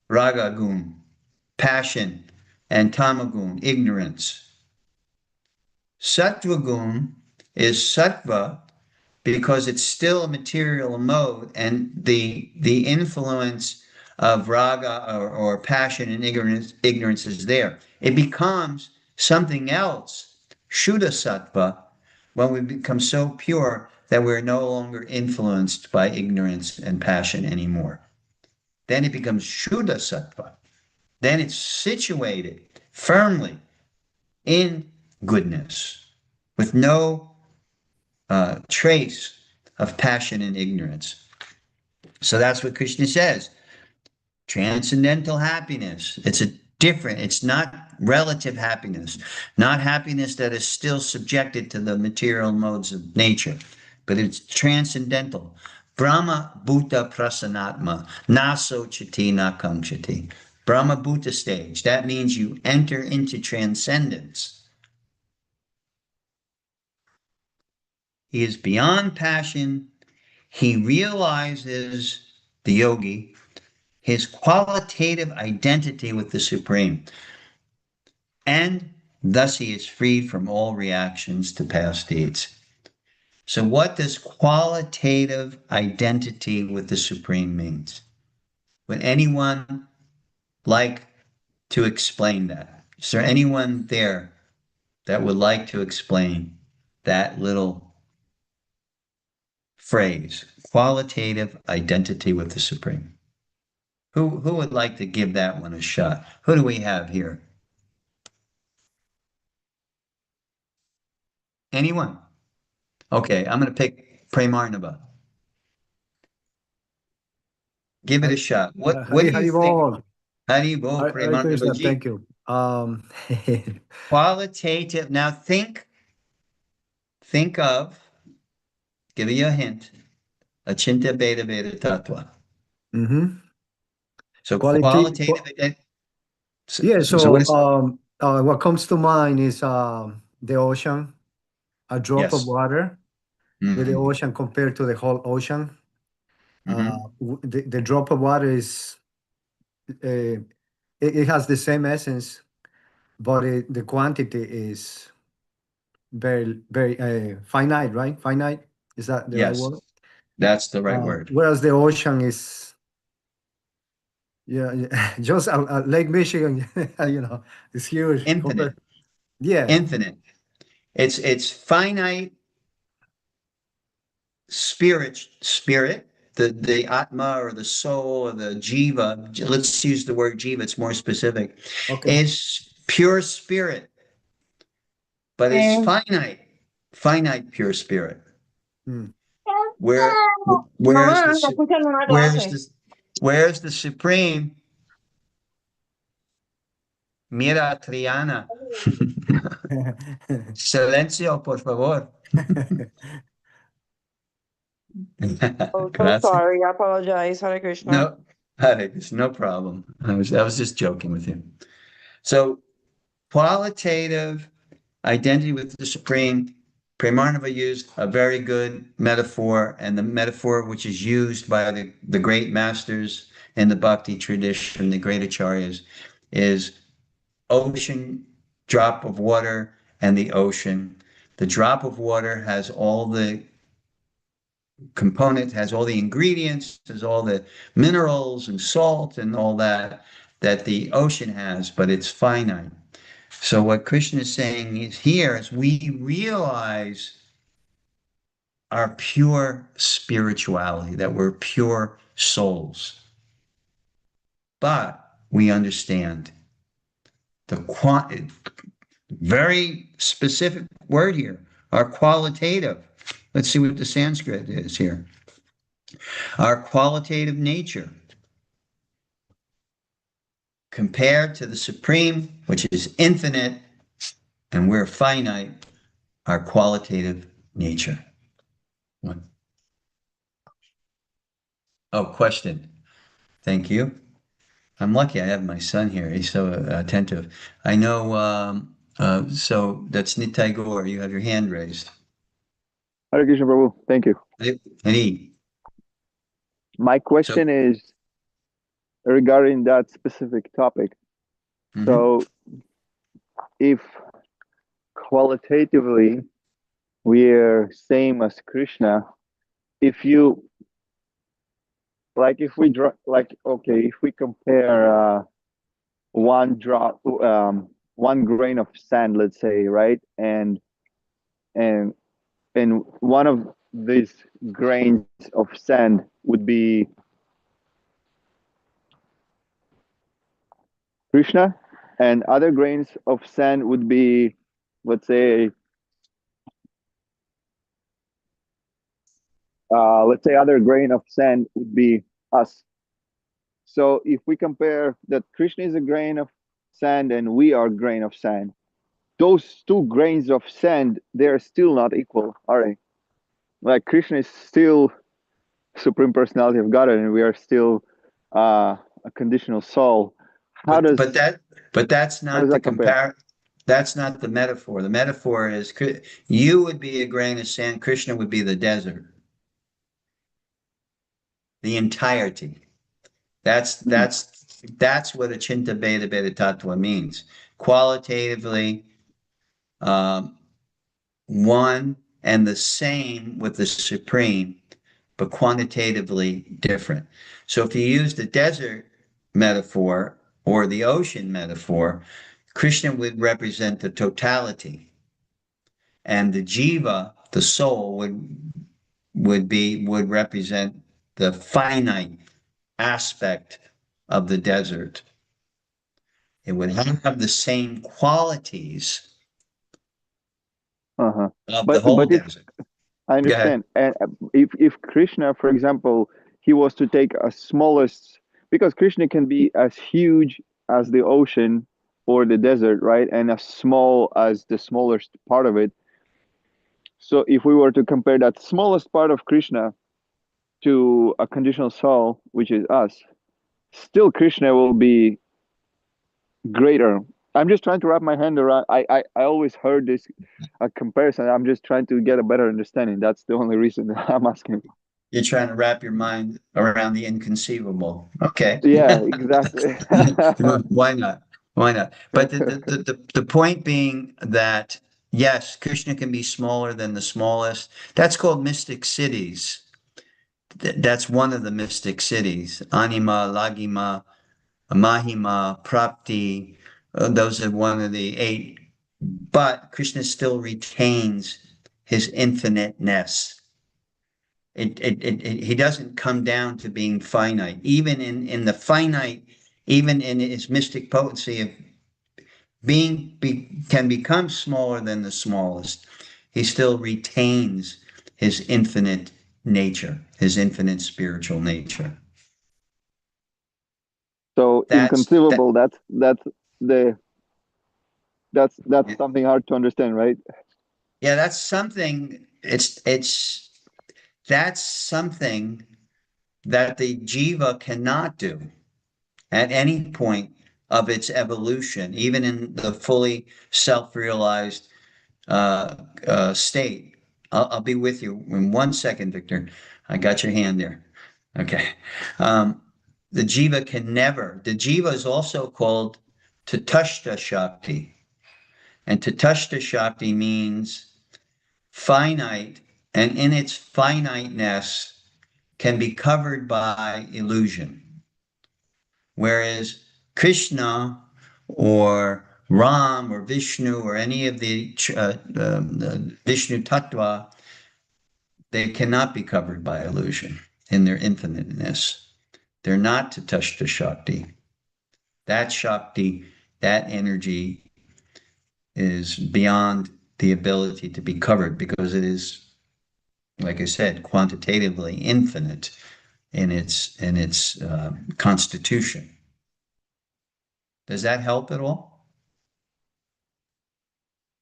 raga gun, passion, and tamagun, ignorance. Sattva gun is sattva because it's still a material mode, and the influence of raga or passion and ignorance is there. It becomes something else, Shuddha Sattva, when we become so pure that we're no longer influenced by ignorance and passion anymore. Then it becomes Shuddha Sattva. Then it's situated firmly in goodness with no trace of passion and ignorance. So that's what Krishna says. Transcendental happiness. It's not relative happiness, not happiness that is still subjected to the material modes of nature, but it's transcendental. Brahma Bhuta Prasanatma, Naso Chati Nakamchati. Brahma Bhuta stage. That means you enter into transcendence. He is beyond passion. He realizes, the yogi, his qualitative identity with the Supreme. And thus he is freed from all reactions to past deeds. So what does qualitative identity with the Supreme means? Would anyone like to explain that? Is there anyone there that would like to explain that little phrase, qualitative identity with the Supreme? Who would like to give that one a shot? Who do we have here? Anyone? Okay, I'm going to pick Premarnaba. Give it a shot. What do you think? Haribol. How do you vote, Hare Krishna, Premarnaba? thank you. Qualitative. Now think of, give you a hint, Achinta Beta Beta Tattva. Mhm. So Quality. qualitative. Yeah, So what so is? what comes to mind is the ocean, a drop of Yes. water with the Mm-hmm. ocean compared to the whole ocean. Mm-hmm. The drop of water is it has the same essence, but the quantity is very finite, right? Finite, is that the right Yes, word? that's the right word. Whereas the ocean is, Yeah, yeah. Just Lake Michigan, it's huge. Infinite, Yeah. infinite. It's finite spirit, the atma or the soul or the jiva. Let's use the word jiva, it's more specific. Okay. Is pure spirit, but it's finite pure spirit. Mm. Where where's Mamá, the está escuchando una where's clase. the where's the supreme? Mira, Triana. Silencio, por favor. Oh, so Gracias. sorry. I apologize. Hare Krishna. No, it's no problem. I was just joking with you. So qualitative identity with the Supreme. Premarnava used a very good metaphor, and the metaphor which is used by the great masters in the Bhakti tradition, the great acharyas, is ocean, drop of water, and the ocean. The drop of water has all the components, has all the ingredients, has all the minerals and salt and all that that the ocean has, but it's finite. So what Krishna is saying is here is we realize our pure spirituality, that we're pure souls. But we understand the very specific word here, our qualitative. Let's see what the Sanskrit is here. Our qualitative nature compared to the supreme, which is infinite, and we're finite, our qualitative nature. One. Oh, question. Thank you. I'm lucky I have my son here. He's so attentive. I know. So that's Nitai Gore. You have your hand raised. Hare Krishna Prabhu, thank you. Any. My So, question is regarding that specific topic. mhm. So, if qualitatively we're same as Krishna, if you if we draw, okay, if we compare one drop, one grain of sand, let's say, right, and and one of these grains of sand would be Krishna, and other grains of sand would be, let's say, other grain of sand would be us. So if we compare that Krishna is a grain of sand and we are grain of sand, those two grains of sand, they are still not equal, are they? Like Krishna is still Supreme Personality of Godhead, and we are still a conditional soul. How but does but that but that's how not does the that compare? compare. That's not the metaphor. The metaphor is you would be a grain of sand. Krishna would be the desert, the entirety. That's Hmm. that's that's what Achinta Beta Beta Tattva means. Qualitatively, um, one and the same with the supreme, but quantitatively different. So if you use the desert metaphor or the ocean metaphor, Krishna would represent the totality, and the jiva, the soul, would represent the finite aspect of the desert. It would have the same qualities Uh-huh. of the But whole if desert. I Go ahead. understand, and if Krishna, for example, he was to take a smallest, because Krishna can be as huge as the ocean or the desert, right, and as small as the smallest part of it. So if we were to compare that smallest part of Krishna to a conditional soul, which is us, still Krishna will be greater. I'm just trying to wrap my hand around. I always heard this comparison. I'm just trying to get a better understanding. That's the only reason that I'm asking. You're trying to wrap your mind around the inconceivable. Okay. Yeah, exactly. Why not? Why not? But the point being that yes, Krishna can be smaller than the smallest. That's called mystic cities. That's one of the mystic cities. Anima, Lagima, Mahima, Prapti, those are one of the 8. But Krishna still retains his infiniteness. He doesn't come down to being finite. Even in the finite, even in his mystic potency of can become smaller than the smallest, he still retains his infinite nature, his infinite spiritual nature. So inconceivable. That's Yeah. something hard to understand, right? Yeah, that's something. That's something that the jiva cannot do at any point of its evolution, even in the fully self-realized state. I'll be with you in 1 second, Victor. I got your hand there. Okay. The jiva can never. The jiva is also called Tatashta Shakti, and Tatashta Shakti means finite, and in its finiteness can be covered by illusion. Whereas Krishna or Ram or Vishnu or any of the Vishnu Tattva, they cannot be covered by illusion in their infiniteness. They're not Tatashta Shakti. That Shakti, that energy is beyond the ability to be covered because it is, like I said, quantitatively infinite in its constitution. Does that help at all?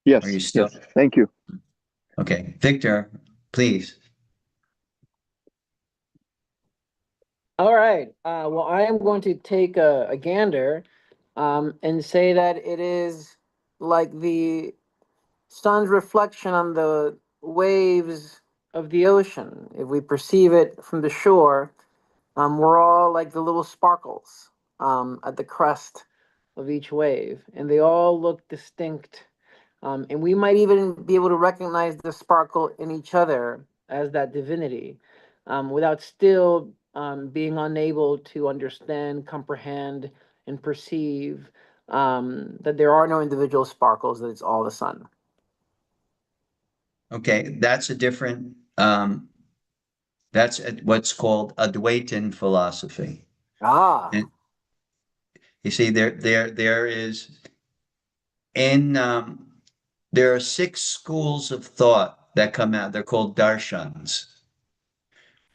Yes. Are you still? Yes. Thank you. Okay, Victor, please. All right. Well, I am going to take a gander and say that it is like the sun's reflection on the waves of the ocean. If we perceive it from the shore, we're all like the little sparkles at the crest of each wave, and they all look distinct. And we might even be able to recognize the sparkle in each other as that divinity without still being unable to understand, comprehend, and perceive that there are no individual sparkles, that it's all the sun. Okay, that's a different, what's called Advaitin philosophy. Ah. And you see, there is, in, there are 6 schools of thought that come out. They're called darshans.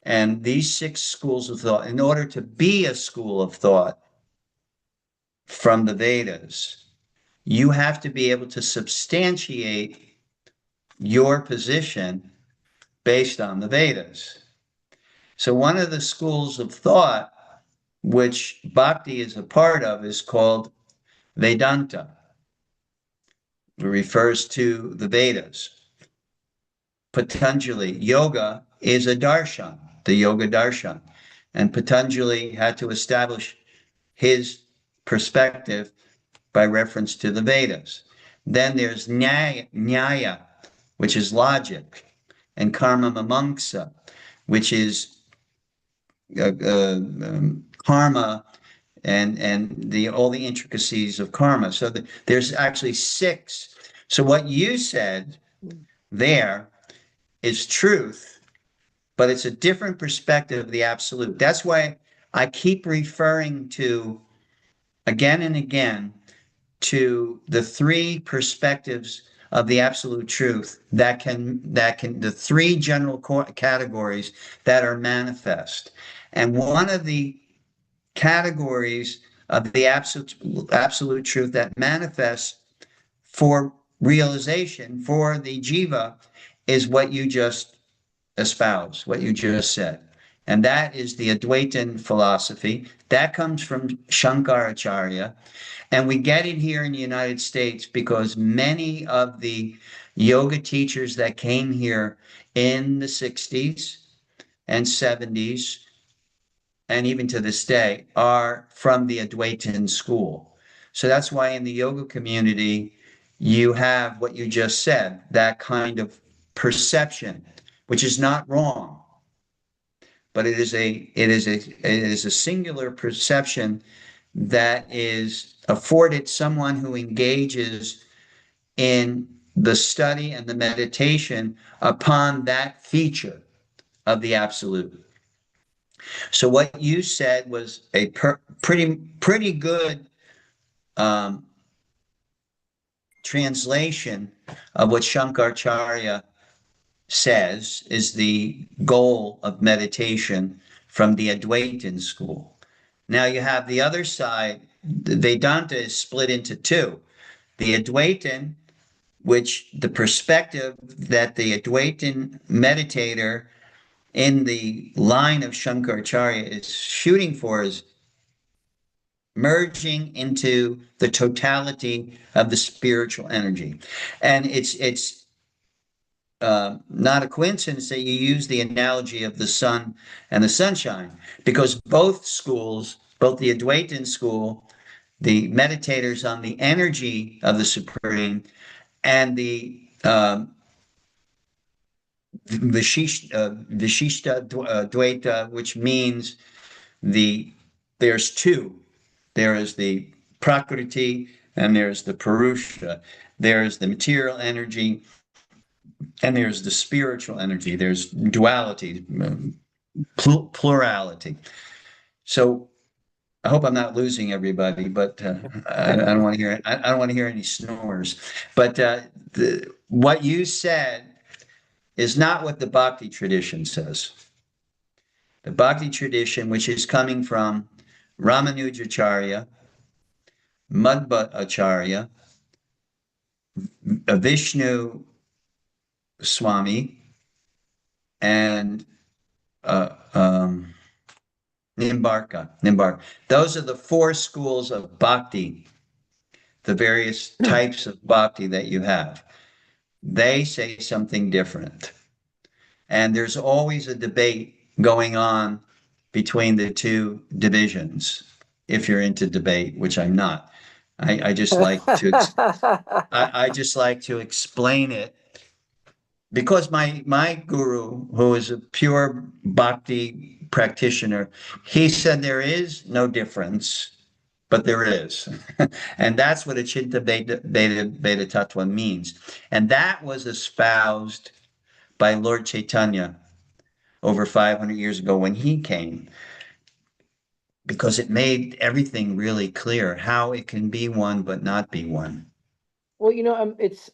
And these 6 schools of thought, in order to be a school of thought from the Vedas, you have to be able to substantiate your position based on the Vedas. So one of the schools of thought, which Bhakti is a part of, is called Vedanta. It refers to the Vedas. Patanjali, yoga is a darshan, the yoga darshan. And Patanjali had to establish his perspective by reference to the Vedas. Then there's Nyaya, which is logic, and Karma Mimamsa, which is karma and all the intricacies of karma. So there's actually 6. So what you said there is truth, but it's a different perspective of the absolute. That's why I keep referring to again and again to the 3 perspectives of the absolute truth that can the 3 general categories that are manifest. And one of the categories of the absolute truth that manifests for realization for the jiva is what you just espoused, what you just said. And that is the Advaitin philosophy. That comes from Shankaracharya. And we get it here in the United States because many of the yoga teachers that came here in the 60s and 70s, and even to this day, are from the Advaitin school. So that's why in the yoga community, you have what you just said, that kind of perception, which is not wrong, but it is a singular perception that is afforded someone who engages in the study and the meditation upon that feature of the absolute. So what you said was a pretty good translation of what Shankaracharya says is the goal of meditation from the Advaitin school. Now you have the other side. The Vedanta is split into two. The Advaitin, which the perspective that the Advaitin meditator in the line of Shankaracharya is shooting for is merging into the totality of the spiritual energy. And it's not a coincidence that you use the analogy of the sun and the sunshine, because both schools, both the Advaitin school, the meditators on the energy of the Supreme, and the Vishishta Dvaita, which means there's two. There is the Prakriti and there's the Purusha. There's the material energy and there's the spiritual energy. There's duality, plurality. So I hope I'm not losing everybody, but I don't want to hear it. I don't want to hear any snores. But what you said is not what the Bhakti tradition says. The Bhakti tradition, which is coming from Ramanujacharya, Madhva Vishnu Swami, and Nimbarka. Those are the four schools of bhakti, the various types of bhakti that you have. They say something different. And there's always a debate going on between the two divisions, if you're into debate, which I'm not. I just like to explain it, because my guru, who is a pure bhakti practitioner, he said there is no difference, but there is. And that's what Achinta Beta Tattva means. And that was espoused by Lord Chaitanya over 500 years ago when he came, because it made everything really clear how it can be one but not be one. Well,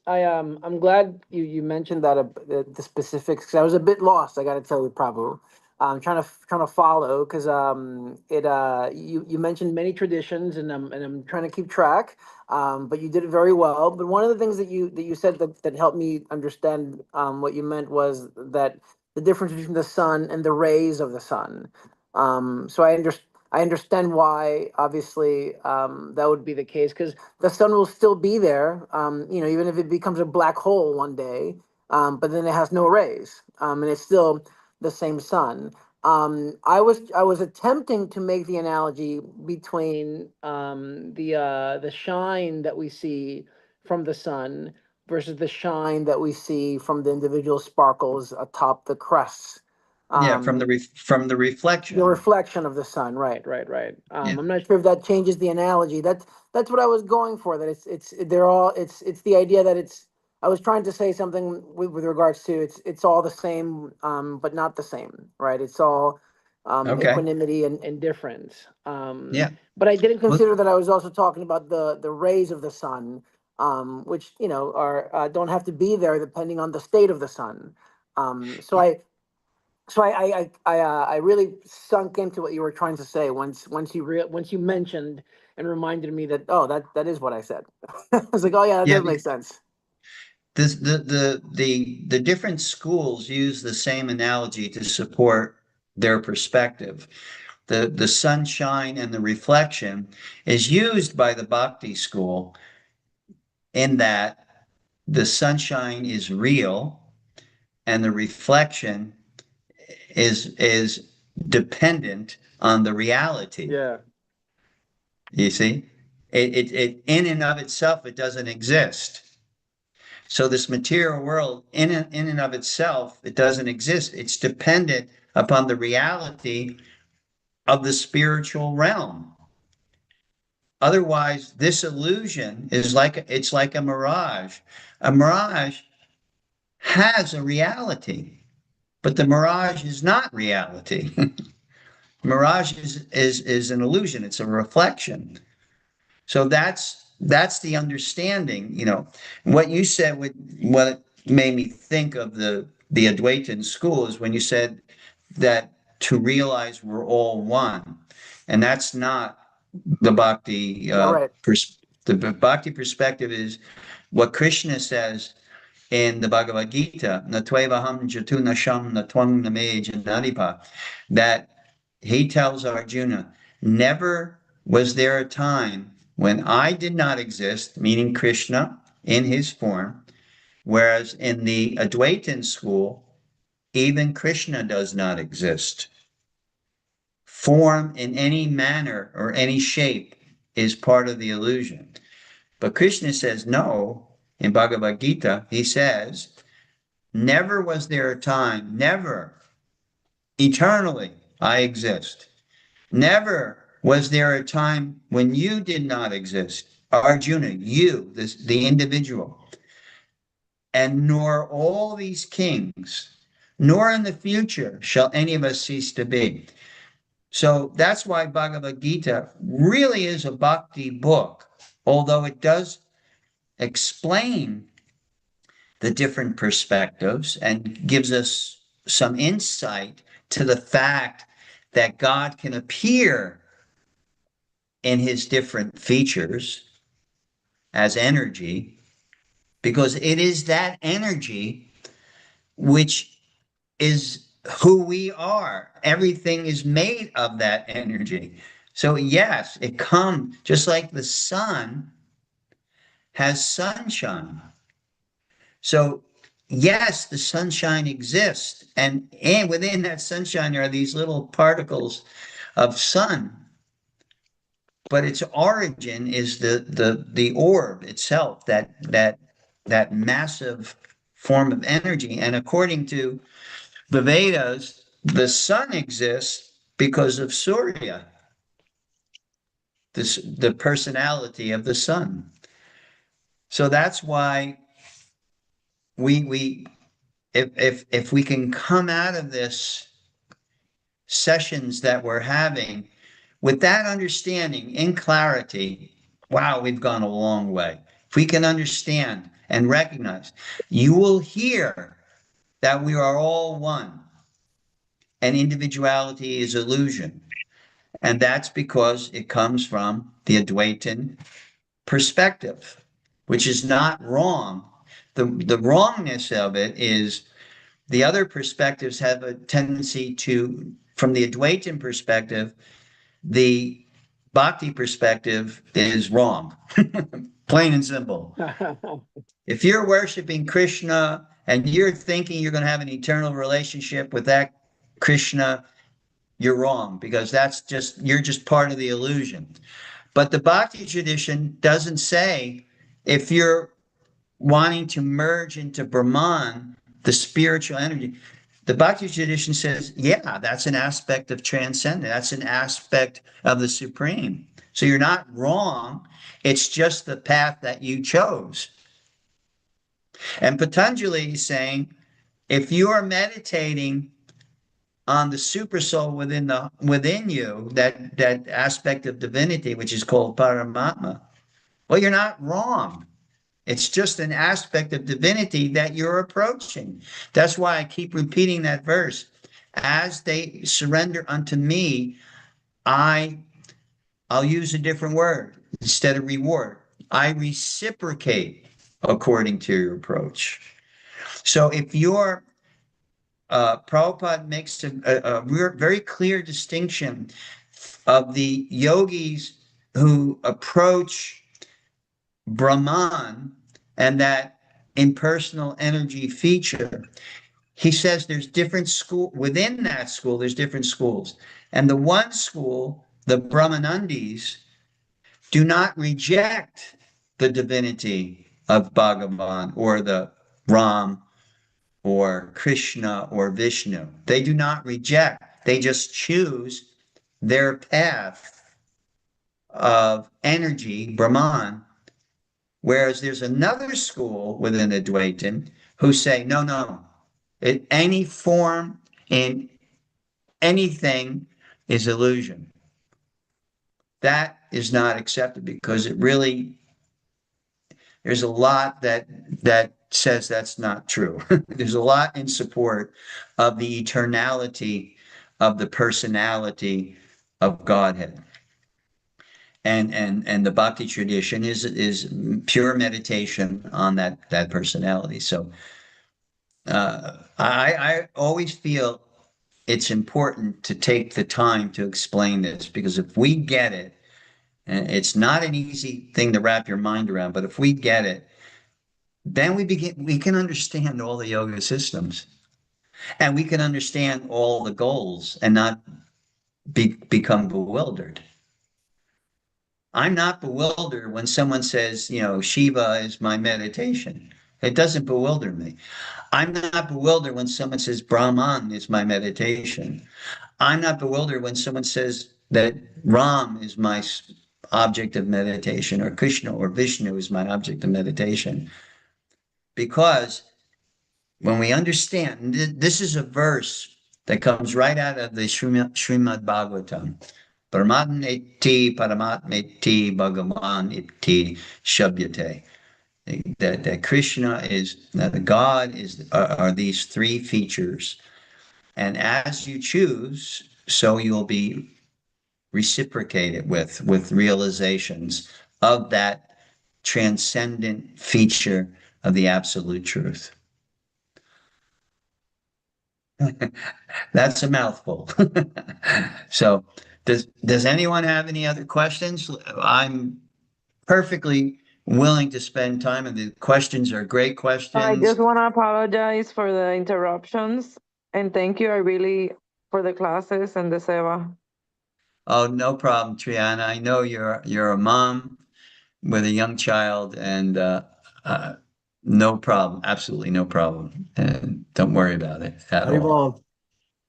I'm glad you mentioned that the specifics, 'cause I was a bit lost. I got to tell you, Prabhu. I'm trying to follow, because you mentioned many traditions, and I'm trying to keep track. But you did it very well. But one of the things that you said that helped me understand what you meant was that the difference between the sun and the rays of the sun. So I understand why, obviously, that would be the case, because the sun will still be there, even if it becomes a black hole one day, but then it has no rays, and it's still the same sun. I was attempting to make the analogy between the shine that we see from the sun versus the shine that we see from the individual sparkles atop the crests. Yeah, from the reflection. The reflection of the sun, right, right, right. Yeah. I'm not sure if that changes the analogy. That's what I was going for. That it's the idea that I was trying to say something with regards to it's all the same, but not the same, right? It's all Okay. equanimity and difference. Yeah. But I didn't consider that I was also talking about the rays of the sun, which are don't have to be there depending on the state of the sun. So I really sunk into what you were trying to say once you mentioned and reminded me that, oh, that is what I said. I was like, oh yeah, that Yeah, does make sense. the different schools use the same analogy to support their perspective. The sunshine and the reflection is used by the Bhakti school in that the sunshine is real and the reflection is dependent on the reality. Yeah. You see, it in and of itself, it doesn't exist. So this material world, in and of itself, it doesn't exist. It's dependent upon the reality of the spiritual realm. Otherwise, this illusion is it's like a mirage. A mirage has a reality, but the mirage is not reality. Mirage is an illusion. It's a reflection. So that's the understanding. What you said, what made me think of the Advaitin school is when you said that to realize we're all one, and that's not the bhakti. Right. The bhakti perspective is what Krishna says in the Bhagavad Gita, Natvevaham jatunasham natwang name janadipa, that he tells Arjuna, never was there a time when I did not exist, meaning Krishna in his form, whereas in the Advaitin school, even Krishna does not exist. Form in any manner or any shape is part of the illusion. But Krishna says no. In Bhagavad Gita, he says, never was there a time, never, eternally, I exist. Never was there a time when you did not exist. Arjuna, you, the individual, and nor all these kings, nor in the future shall any of us cease to be. So that's why Bhagavad Gita really is a bhakti book, although it does explain the different perspectives and gives us some insight to the fact that God can appear in his different features as energy, because it is that energy which is who we are. Everything is made of that energy. So yes, it comes just like the sun has sunshine. So yes, the sunshine exists, and within that sunshine are these little particles of sun, but its origin is the orb itself, that massive form of energy. And according to the Vedas, the sun exists because of Surya, the personality of the sun. So that's why we if we can come out of this sessions that we're having with that understanding in clarity, wow, we've gone a long way. If we can understand and recognize, you will hear that we are all one and individuality is illusion. And that's because it comes from the Advaitin perspective, which is not wrong. The wrongness of it is the other perspectives have a tendency to, from the Advaitin perspective, the Bhakti perspective is wrong, plain and simple. If you're worshiping Krishna and you're thinking you're going to have an eternal relationship with that Krishna, you're wrong, because you're just part of the illusion. But the Bhakti tradition doesn't say if you're wanting to merge into Brahman, the spiritual energy. The Bhakti tradition says, yeah, that's an aspect of transcendence. That's an aspect of the supreme. So you're not wrong. It's just the path that you chose. And Patanjali is saying, if you are meditating on the super soul within you, that aspect of divinity, which is called Paramatma, well, you're not wrong. It's just an aspect of divinity that you're approaching. That's why I keep repeating that verse. As they surrender unto me, I'll use a different word instead of reward. I reciprocate according to your approach. So if you're Prabhupada makes a very clear distinction of the yogis who approach Brahman and that impersonal energy feature. He says there's different school within that school, there's different schools. And the one school, the Brahmanandis, do not reject the divinity of Bhagavan or the Ram or Krishna or Vishnu. They do not reject. They just choose their path of energy, Brahman, whereas there's another school within Advaitin who say, no, no, any form in anything is illusion. That is not accepted because it really, there's a lot that says that's not true. There's a lot in support of the eternality of the personality of Godhead. And the bhakti tradition is pure meditation on that personality. So I always feel it's important to take the time to explain this, because if we get it, and it's not an easy thing to wrap your mind around, but if we get it, then we can understand all the yoga systems, and we can understand all the goals and not become bewildered. I'm not bewildered when someone says, Shiva is my meditation. It doesn't bewilder me. I'm not bewildered when someone says Brahman is my meditation. I'm not bewildered when someone says that Ram is my object of meditation, or Krishna or Vishnu is my object of meditation. Because when we understand, this is a verse that comes right out of the Srimad Bhagavatam. Paramatma iti Paramatma iti Bhagavan iti Shabhyate. That Krishna is, that God is, are these three features. And as you choose, so you'll be reciprocated with realizations of that transcendent feature of the absolute truth. That's a mouthful. So does anyone have any other questions? I'm perfectly willing to spend time, and the questions are great I questions. just want to apologize for the interruptions and thank you. I really for the classes and the seva. Oh, no problem, Triana. I know you're a mom with a young child, and no problem, absolutely no problem. And don't worry about it at all. Haribol.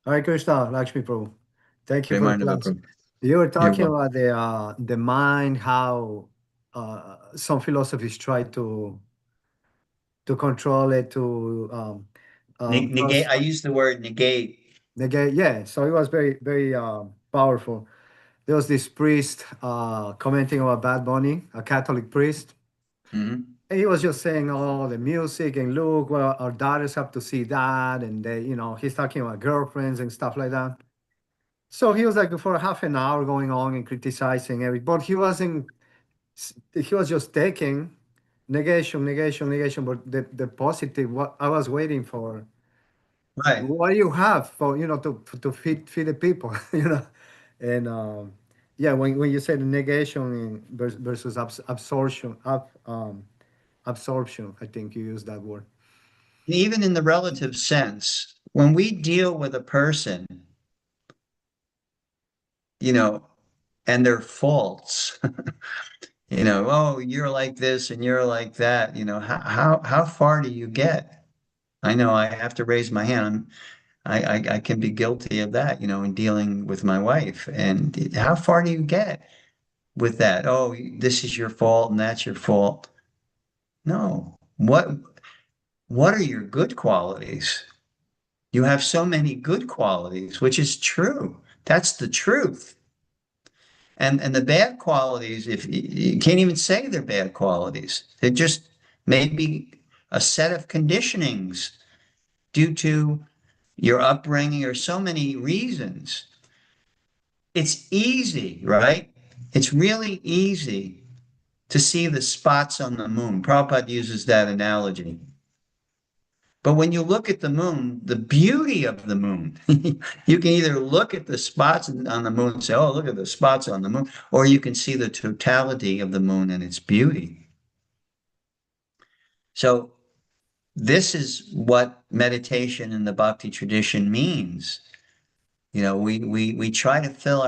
Hare Krishna, Lakshmi Prabhu. Thank you for the Premanda class. Prabhu. You were talking welcome. about the mind, how some philosophies try to control it, to Negate. I use the word negate. negate. Yeah, so it was very, very powerful. There was this priest commenting about Bad Bunny, a Catholic priest. Mhm. And he was just saying, oh, the music, and look, well, our daughters have to see that. And they, he's talking about girlfriends and stuff like that. So he was like for half an hour going on and criticizing everything, but he was just taking negation, negation, negation. But the positive, what I was waiting for, Right. what do you have for, to feed the people, And yeah, when you say the negation versus absorption, absorption, I think you use that word. Even in the relative sense, when we deal with a person, and their faults, oh, you're like this and you're like that, how far do you get? I know I have to raise my hand. I can be guilty of that, in dealing with my wife. And how far do you get with that? Oh, this is your fault and that's your fault. No. What are your good qualities? You have so many good qualities, which is true. That's the truth. And the bad qualities, if you can't even say they're bad qualities, they're just maybe a set of conditionings due to your upbringing or so many reasons. It's easy, right? It's really easy to see the spots on the moon. Prabhupada uses that analogy. But when you look at the moon, the beauty of the moon, you can either look at the spots on the moon and say, oh, look at the spots on the moon, or you can see the totality of the moon and its beauty. So this is what meditation in the bhakti tradition means. We try to fill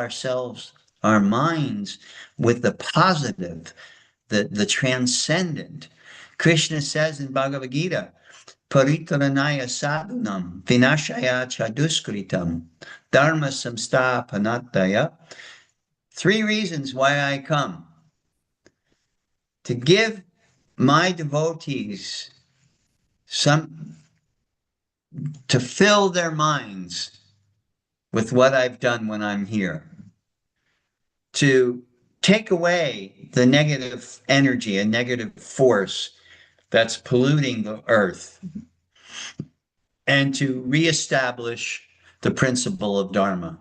our minds with the positive, the transcendent. Krishna says in Bhagavad Gita, Paritaranaya sadhunam vinashaya chaduskritam dharma samsthapanataya 3 reasons why I come: to give my devotees to fill their minds with what I've done when I'm here, to take away the negative energy and negative force that's polluting the earth, and to reestablish the principle of Dharma.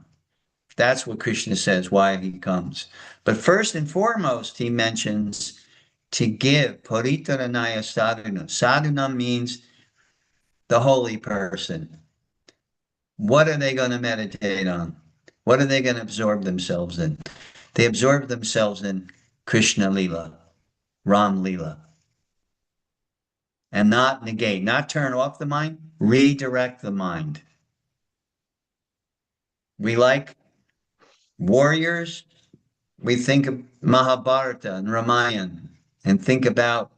That's what Krishna says, why he comes. But first and foremost, he mentions to give, paritaranaya sadhuna. Sadhuna means the holy person. What are they going to meditate on? What are they going to absorb themselves in? They absorb themselves in Krishna Lila, Ram Lila. And not negate, not turn off the mind, redirect the mind. We like warriors. We think of Mahabharata and Ramayana and think about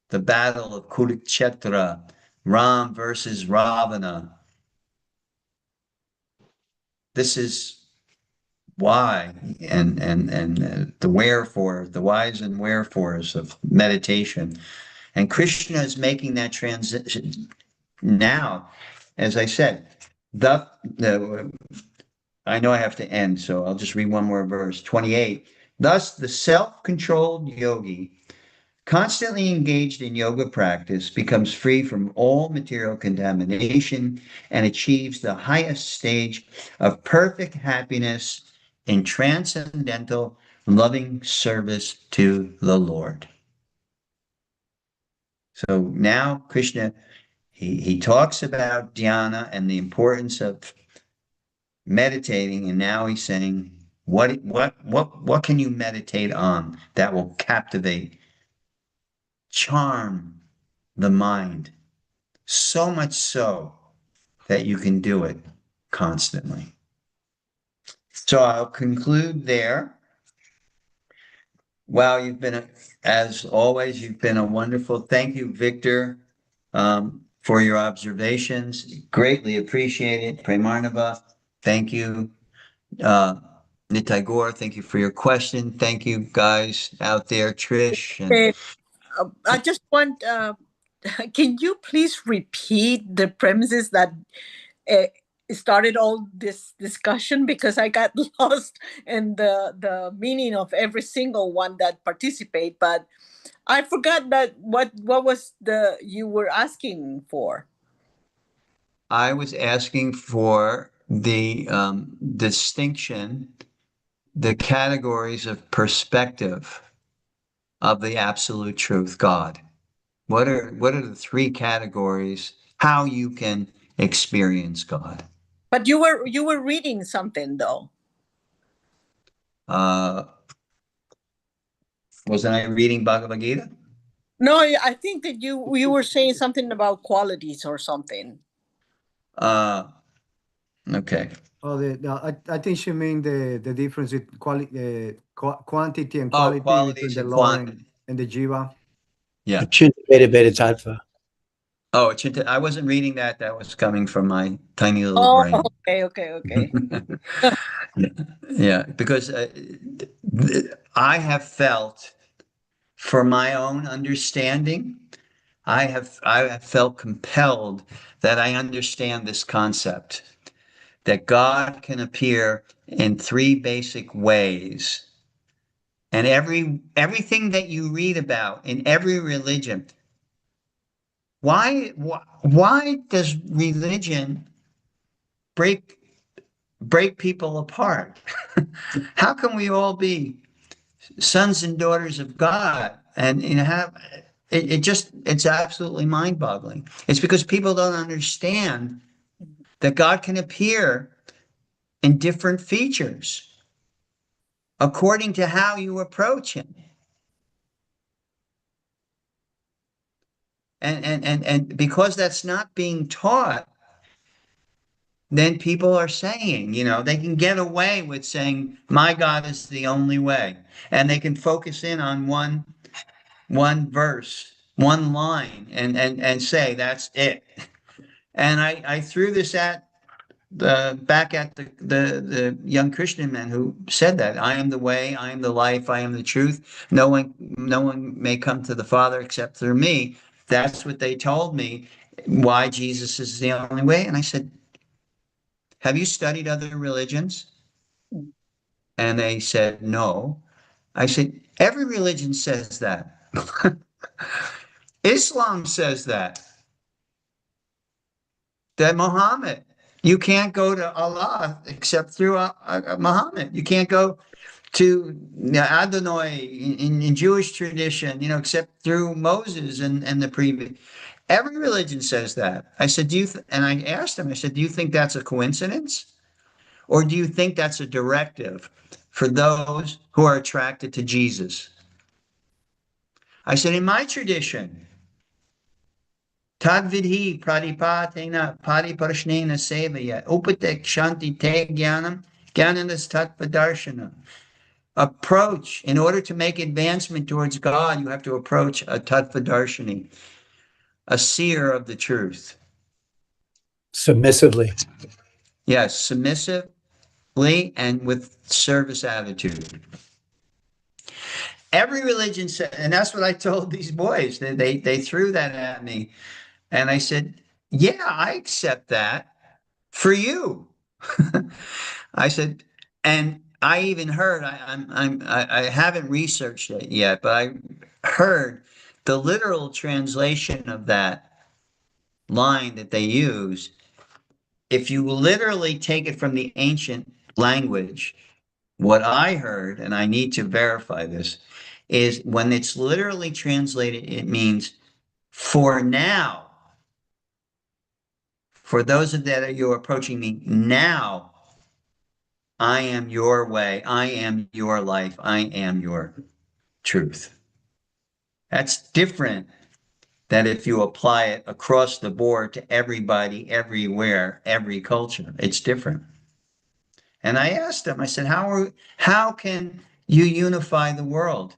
the battle of Kurukshetra, Ram versus Ravana. This is why and the wherefore, the whys and wherefores of meditation. And Krishna is making that transition now. As I said, I know I have to end, so I'll just read one more verse. 28. Thus, the self-controlled yogi, constantly engaged in yoga practice, becomes free from all material contamination and achieves the highest stage of perfect happiness in transcendental loving service to the Lord. So now Krishna, he talks about dhyana and the importance of meditating, and now he's saying, what can you meditate on that will captivate, charm the mind, so much so that you can do it constantly. So I'll conclude there. Wow, as always, you've been a wonderful. Thank you, Victor, for your observations. Greatly appreciate it. Premarnava, thank you. Nitai Gore, thank you for your question. Thank you, guys out there, Trish. And I just want, can you please repeat the premises that started all this discussion, because I got lost in the meaning of every single one that participate, but I forgot that what was you were asking for. I was asking for the distinction, the categories of perspective of the absolute truth, God. What are the 3 categories, how you can experience God? But you were reading something though. Wasn't I reading Bhagavad Gita? No, I think that you were saying something about qualities or something. Okay. Oh, I think she mean the difference in quantity and Oh, quality qualities between the and Lord quantity. and the jiva. Yeah. Achinta Beta Tattva. Oh, I wasn't reading that. That was coming from my tiny little Oh, brain. okay. Yeah, because I have felt, for my own understanding, I have felt compelled that I understand this concept, that God can appear in 3 basic ways. And everything that you read about in every religion, why does religion break people apart? How can we all be sons and daughters of God and have it's absolutely mind-boggling. It's because people don't understand that God can appear in different features according to how you approach him. And because that's not being taught, then people are saying, they can get away with saying, my God is the only way. And they can focus in on one verse, one line, and say, that's it. And I threw this at back at the young Christian man who said that, I am the way, I am the life, I am the truth. No one may come to the Father except through me. That's what they told me, why Jesus is the only way. And I said, have you studied other religions? And they said, no. I said, every religion says that. Islam says that. That Muhammad, you can't go to Allah except through Muhammad. You can't go to Adonai in Jewish tradition, except through Moses and the previous. Every religion says that. I said, and I asked him, I said, do you think that's a coincidence? Or do you think that's a directive for those who are attracted to Jesus? I said, in my tradition, Tadvidhi pradipatena pariprashnena sevaya upatek shanti te jnanam jnananas tattvadarshana. Approach, in order to make advancement towards God, you have to approach a tattvadarshini, a seer of the truth. Submissively. Yes, submissively and with service attitude. Every religion said, and that's what I told these boys. They threw that at me. And I said, yeah, I accept that for you. I said, and I even heard, I haven't researched it yet, but I heard the literal translation of that line that they use. If you literally take it from the ancient language, what I heard, and I need to verify this, is when it's literally translated, it means for now. For those of that you're approaching me now, I am your way. I am your life. I am your truth. That's different than if you apply it across the board to everybody, everywhere, every culture. It's different. And I asked them, I said, how can you unify the world?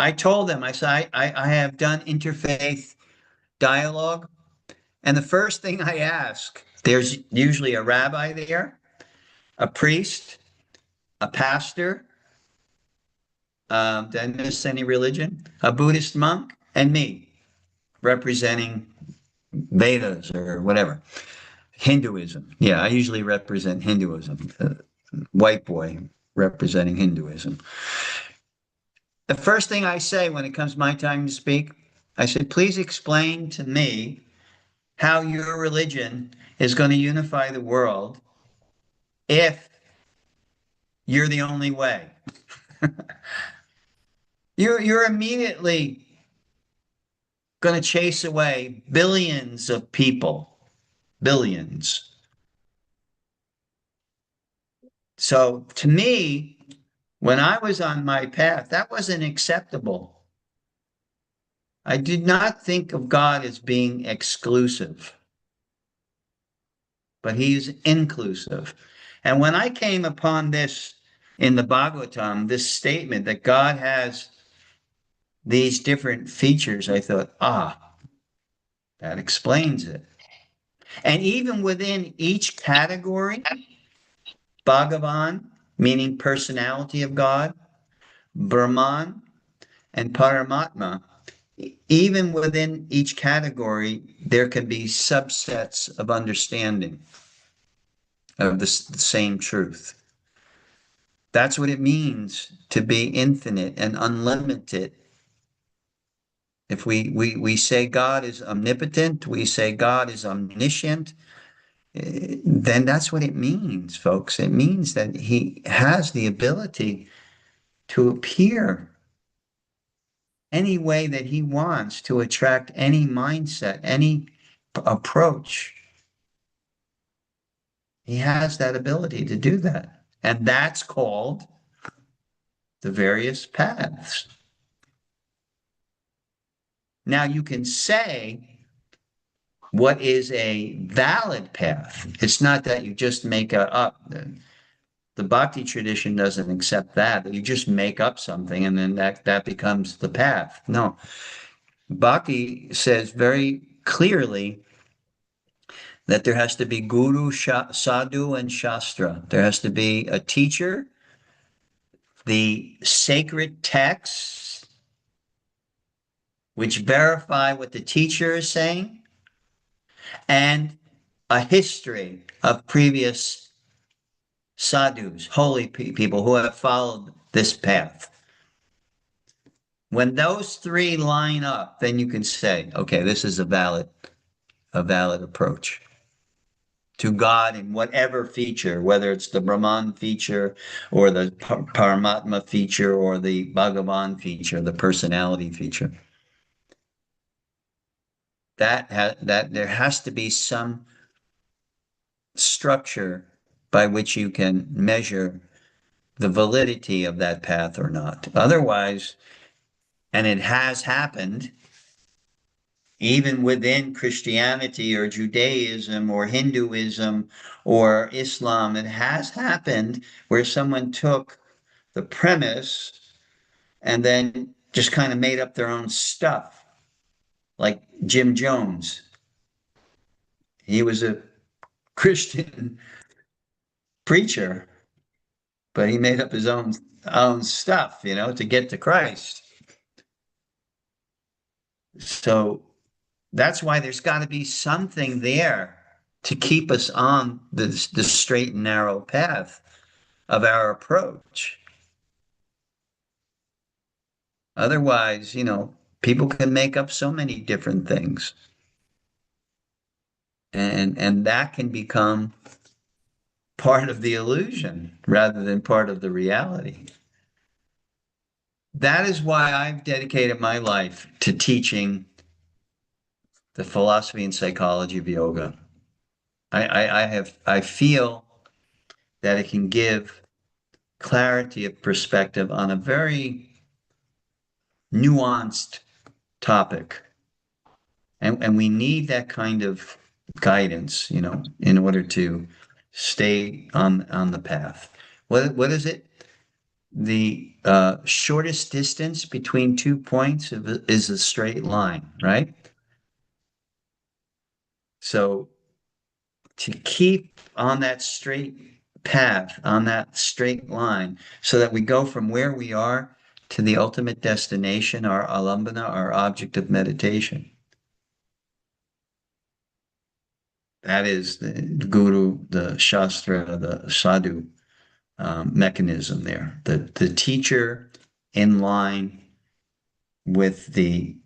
I told them, I said, I have done interfaith dialogue. And the first thing I ask, there's usually a rabbi there, a priest, a pastor, did I miss any religion? A Buddhist monk, and me, representing Vedas or whatever. Hinduism. Yeah, I usually represent Hinduism. White boy representing Hinduism. The first thing I say when it comes my time to speak, I said, please explain to me how your religion is going to unify the world if you're the only way. You're immediately going to chase away billions of people, billions. So to me, when I was on my path, that wasn't acceptable. I did not think of God as being exclusive, but he is inclusive. And when I came upon this in the Bhagavatam, this statement that God has these different features, I thought, that explains it. And even within each category, Bhagavan, meaning personality of God, Brahman, and Paramatma, even within each category, there can be subsets of understanding of the same truth. That's what it means to be infinite and unlimited. If we say God is omnipotent, we say God is omniscient, then that's what it means, folks. It means that he has the ability to appear any way that he wants to attract any mindset, any approach. He has that ability to do that. And that's called the various paths. Now you can say, what is a valid path? It's not that you just make up. The Bhakti tradition doesn't accept that you just make up something and then that becomes the path. No. Bhakti says very clearly that there has to be guru, sadhu, and shastra. There has to be a teacher, the sacred texts, which verify what the teacher is saying, and a history of previous sadhus, holy people who have followed this path. When those three line up, then you can say, okay, this is a valid approach to God in whatever feature, whether it's the Brahman feature or the Paramatma feature or the Bhagavan feature, the personality feature. That there has to be some structure by which you can measure the validity of that path or not. Otherwise, and it has happened, even within Christianity or Judaism or Hinduism or Islam, it has happened where someone took the premise and then just kind of made up their own stuff, like Jim Jones. He was a Christian preacher, but he made up his own stuff, to get to Christ. So that's why there's got to be something there to keep us on the straight and narrow path of our approach. Otherwise, people can make up so many different things. And that can become part of the illusion rather than part of the reality. That is why I've dedicated my life to teaching the philosophy and psychology of yoga. I feel that it can give clarity of perspective on a very nuanced topic. And we need that kind of guidance, in order to stay on the path. What is it? The shortest distance between 2 points is a straight line, right? So to keep on that straight path, on that straight line, so that we go from where we are to the ultimate destination, our alambana, our object of meditation. That is the guru, the shastra, the sadhu mechanism there. The teacher in line with the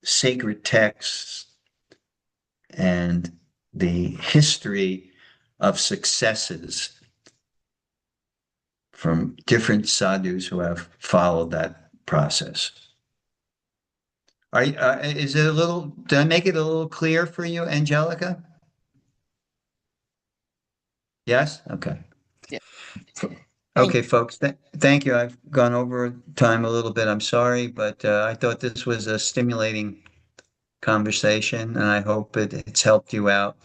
sacred texts and the history of successes from different sadhus who have followed that process. Is it did I make it a little clear for you, Angelica? Yes? Okay. Yeah. Okay, folks, thank you. I've gone over time a little bit. I'm sorry, but I thought this was a stimulating conversation, and I hope it's helped you out.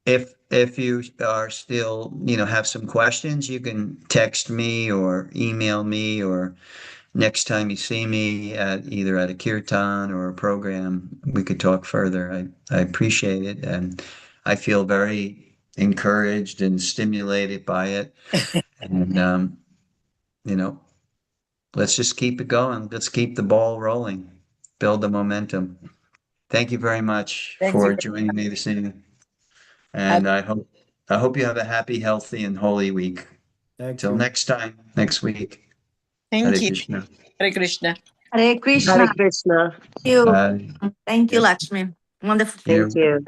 If you are still, have some questions, you can text me or email me, or next time you see me either at a kirtan or a program, we could talk further. I appreciate it, and I feel very encouraged and stimulated by it. And let's just keep it going. Let's keep the ball rolling, build the momentum. Thank you very much Thank for you. joining me this evening. And I hope you have a happy, healthy, and holy week. Thank Till you. next time, next week. Thank Hare you. Krishna. Hare Krishna. Hare Krishna. Hare Krishna. Thank you. Bye. Thank you, Yes. Lakshmi. Wonderful. Thank you.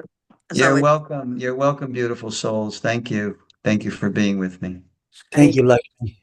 As You're always. welcome. You're welcome, beautiful souls. Thank you. Thank you for being with me. Hare Thank you, Lakshmi.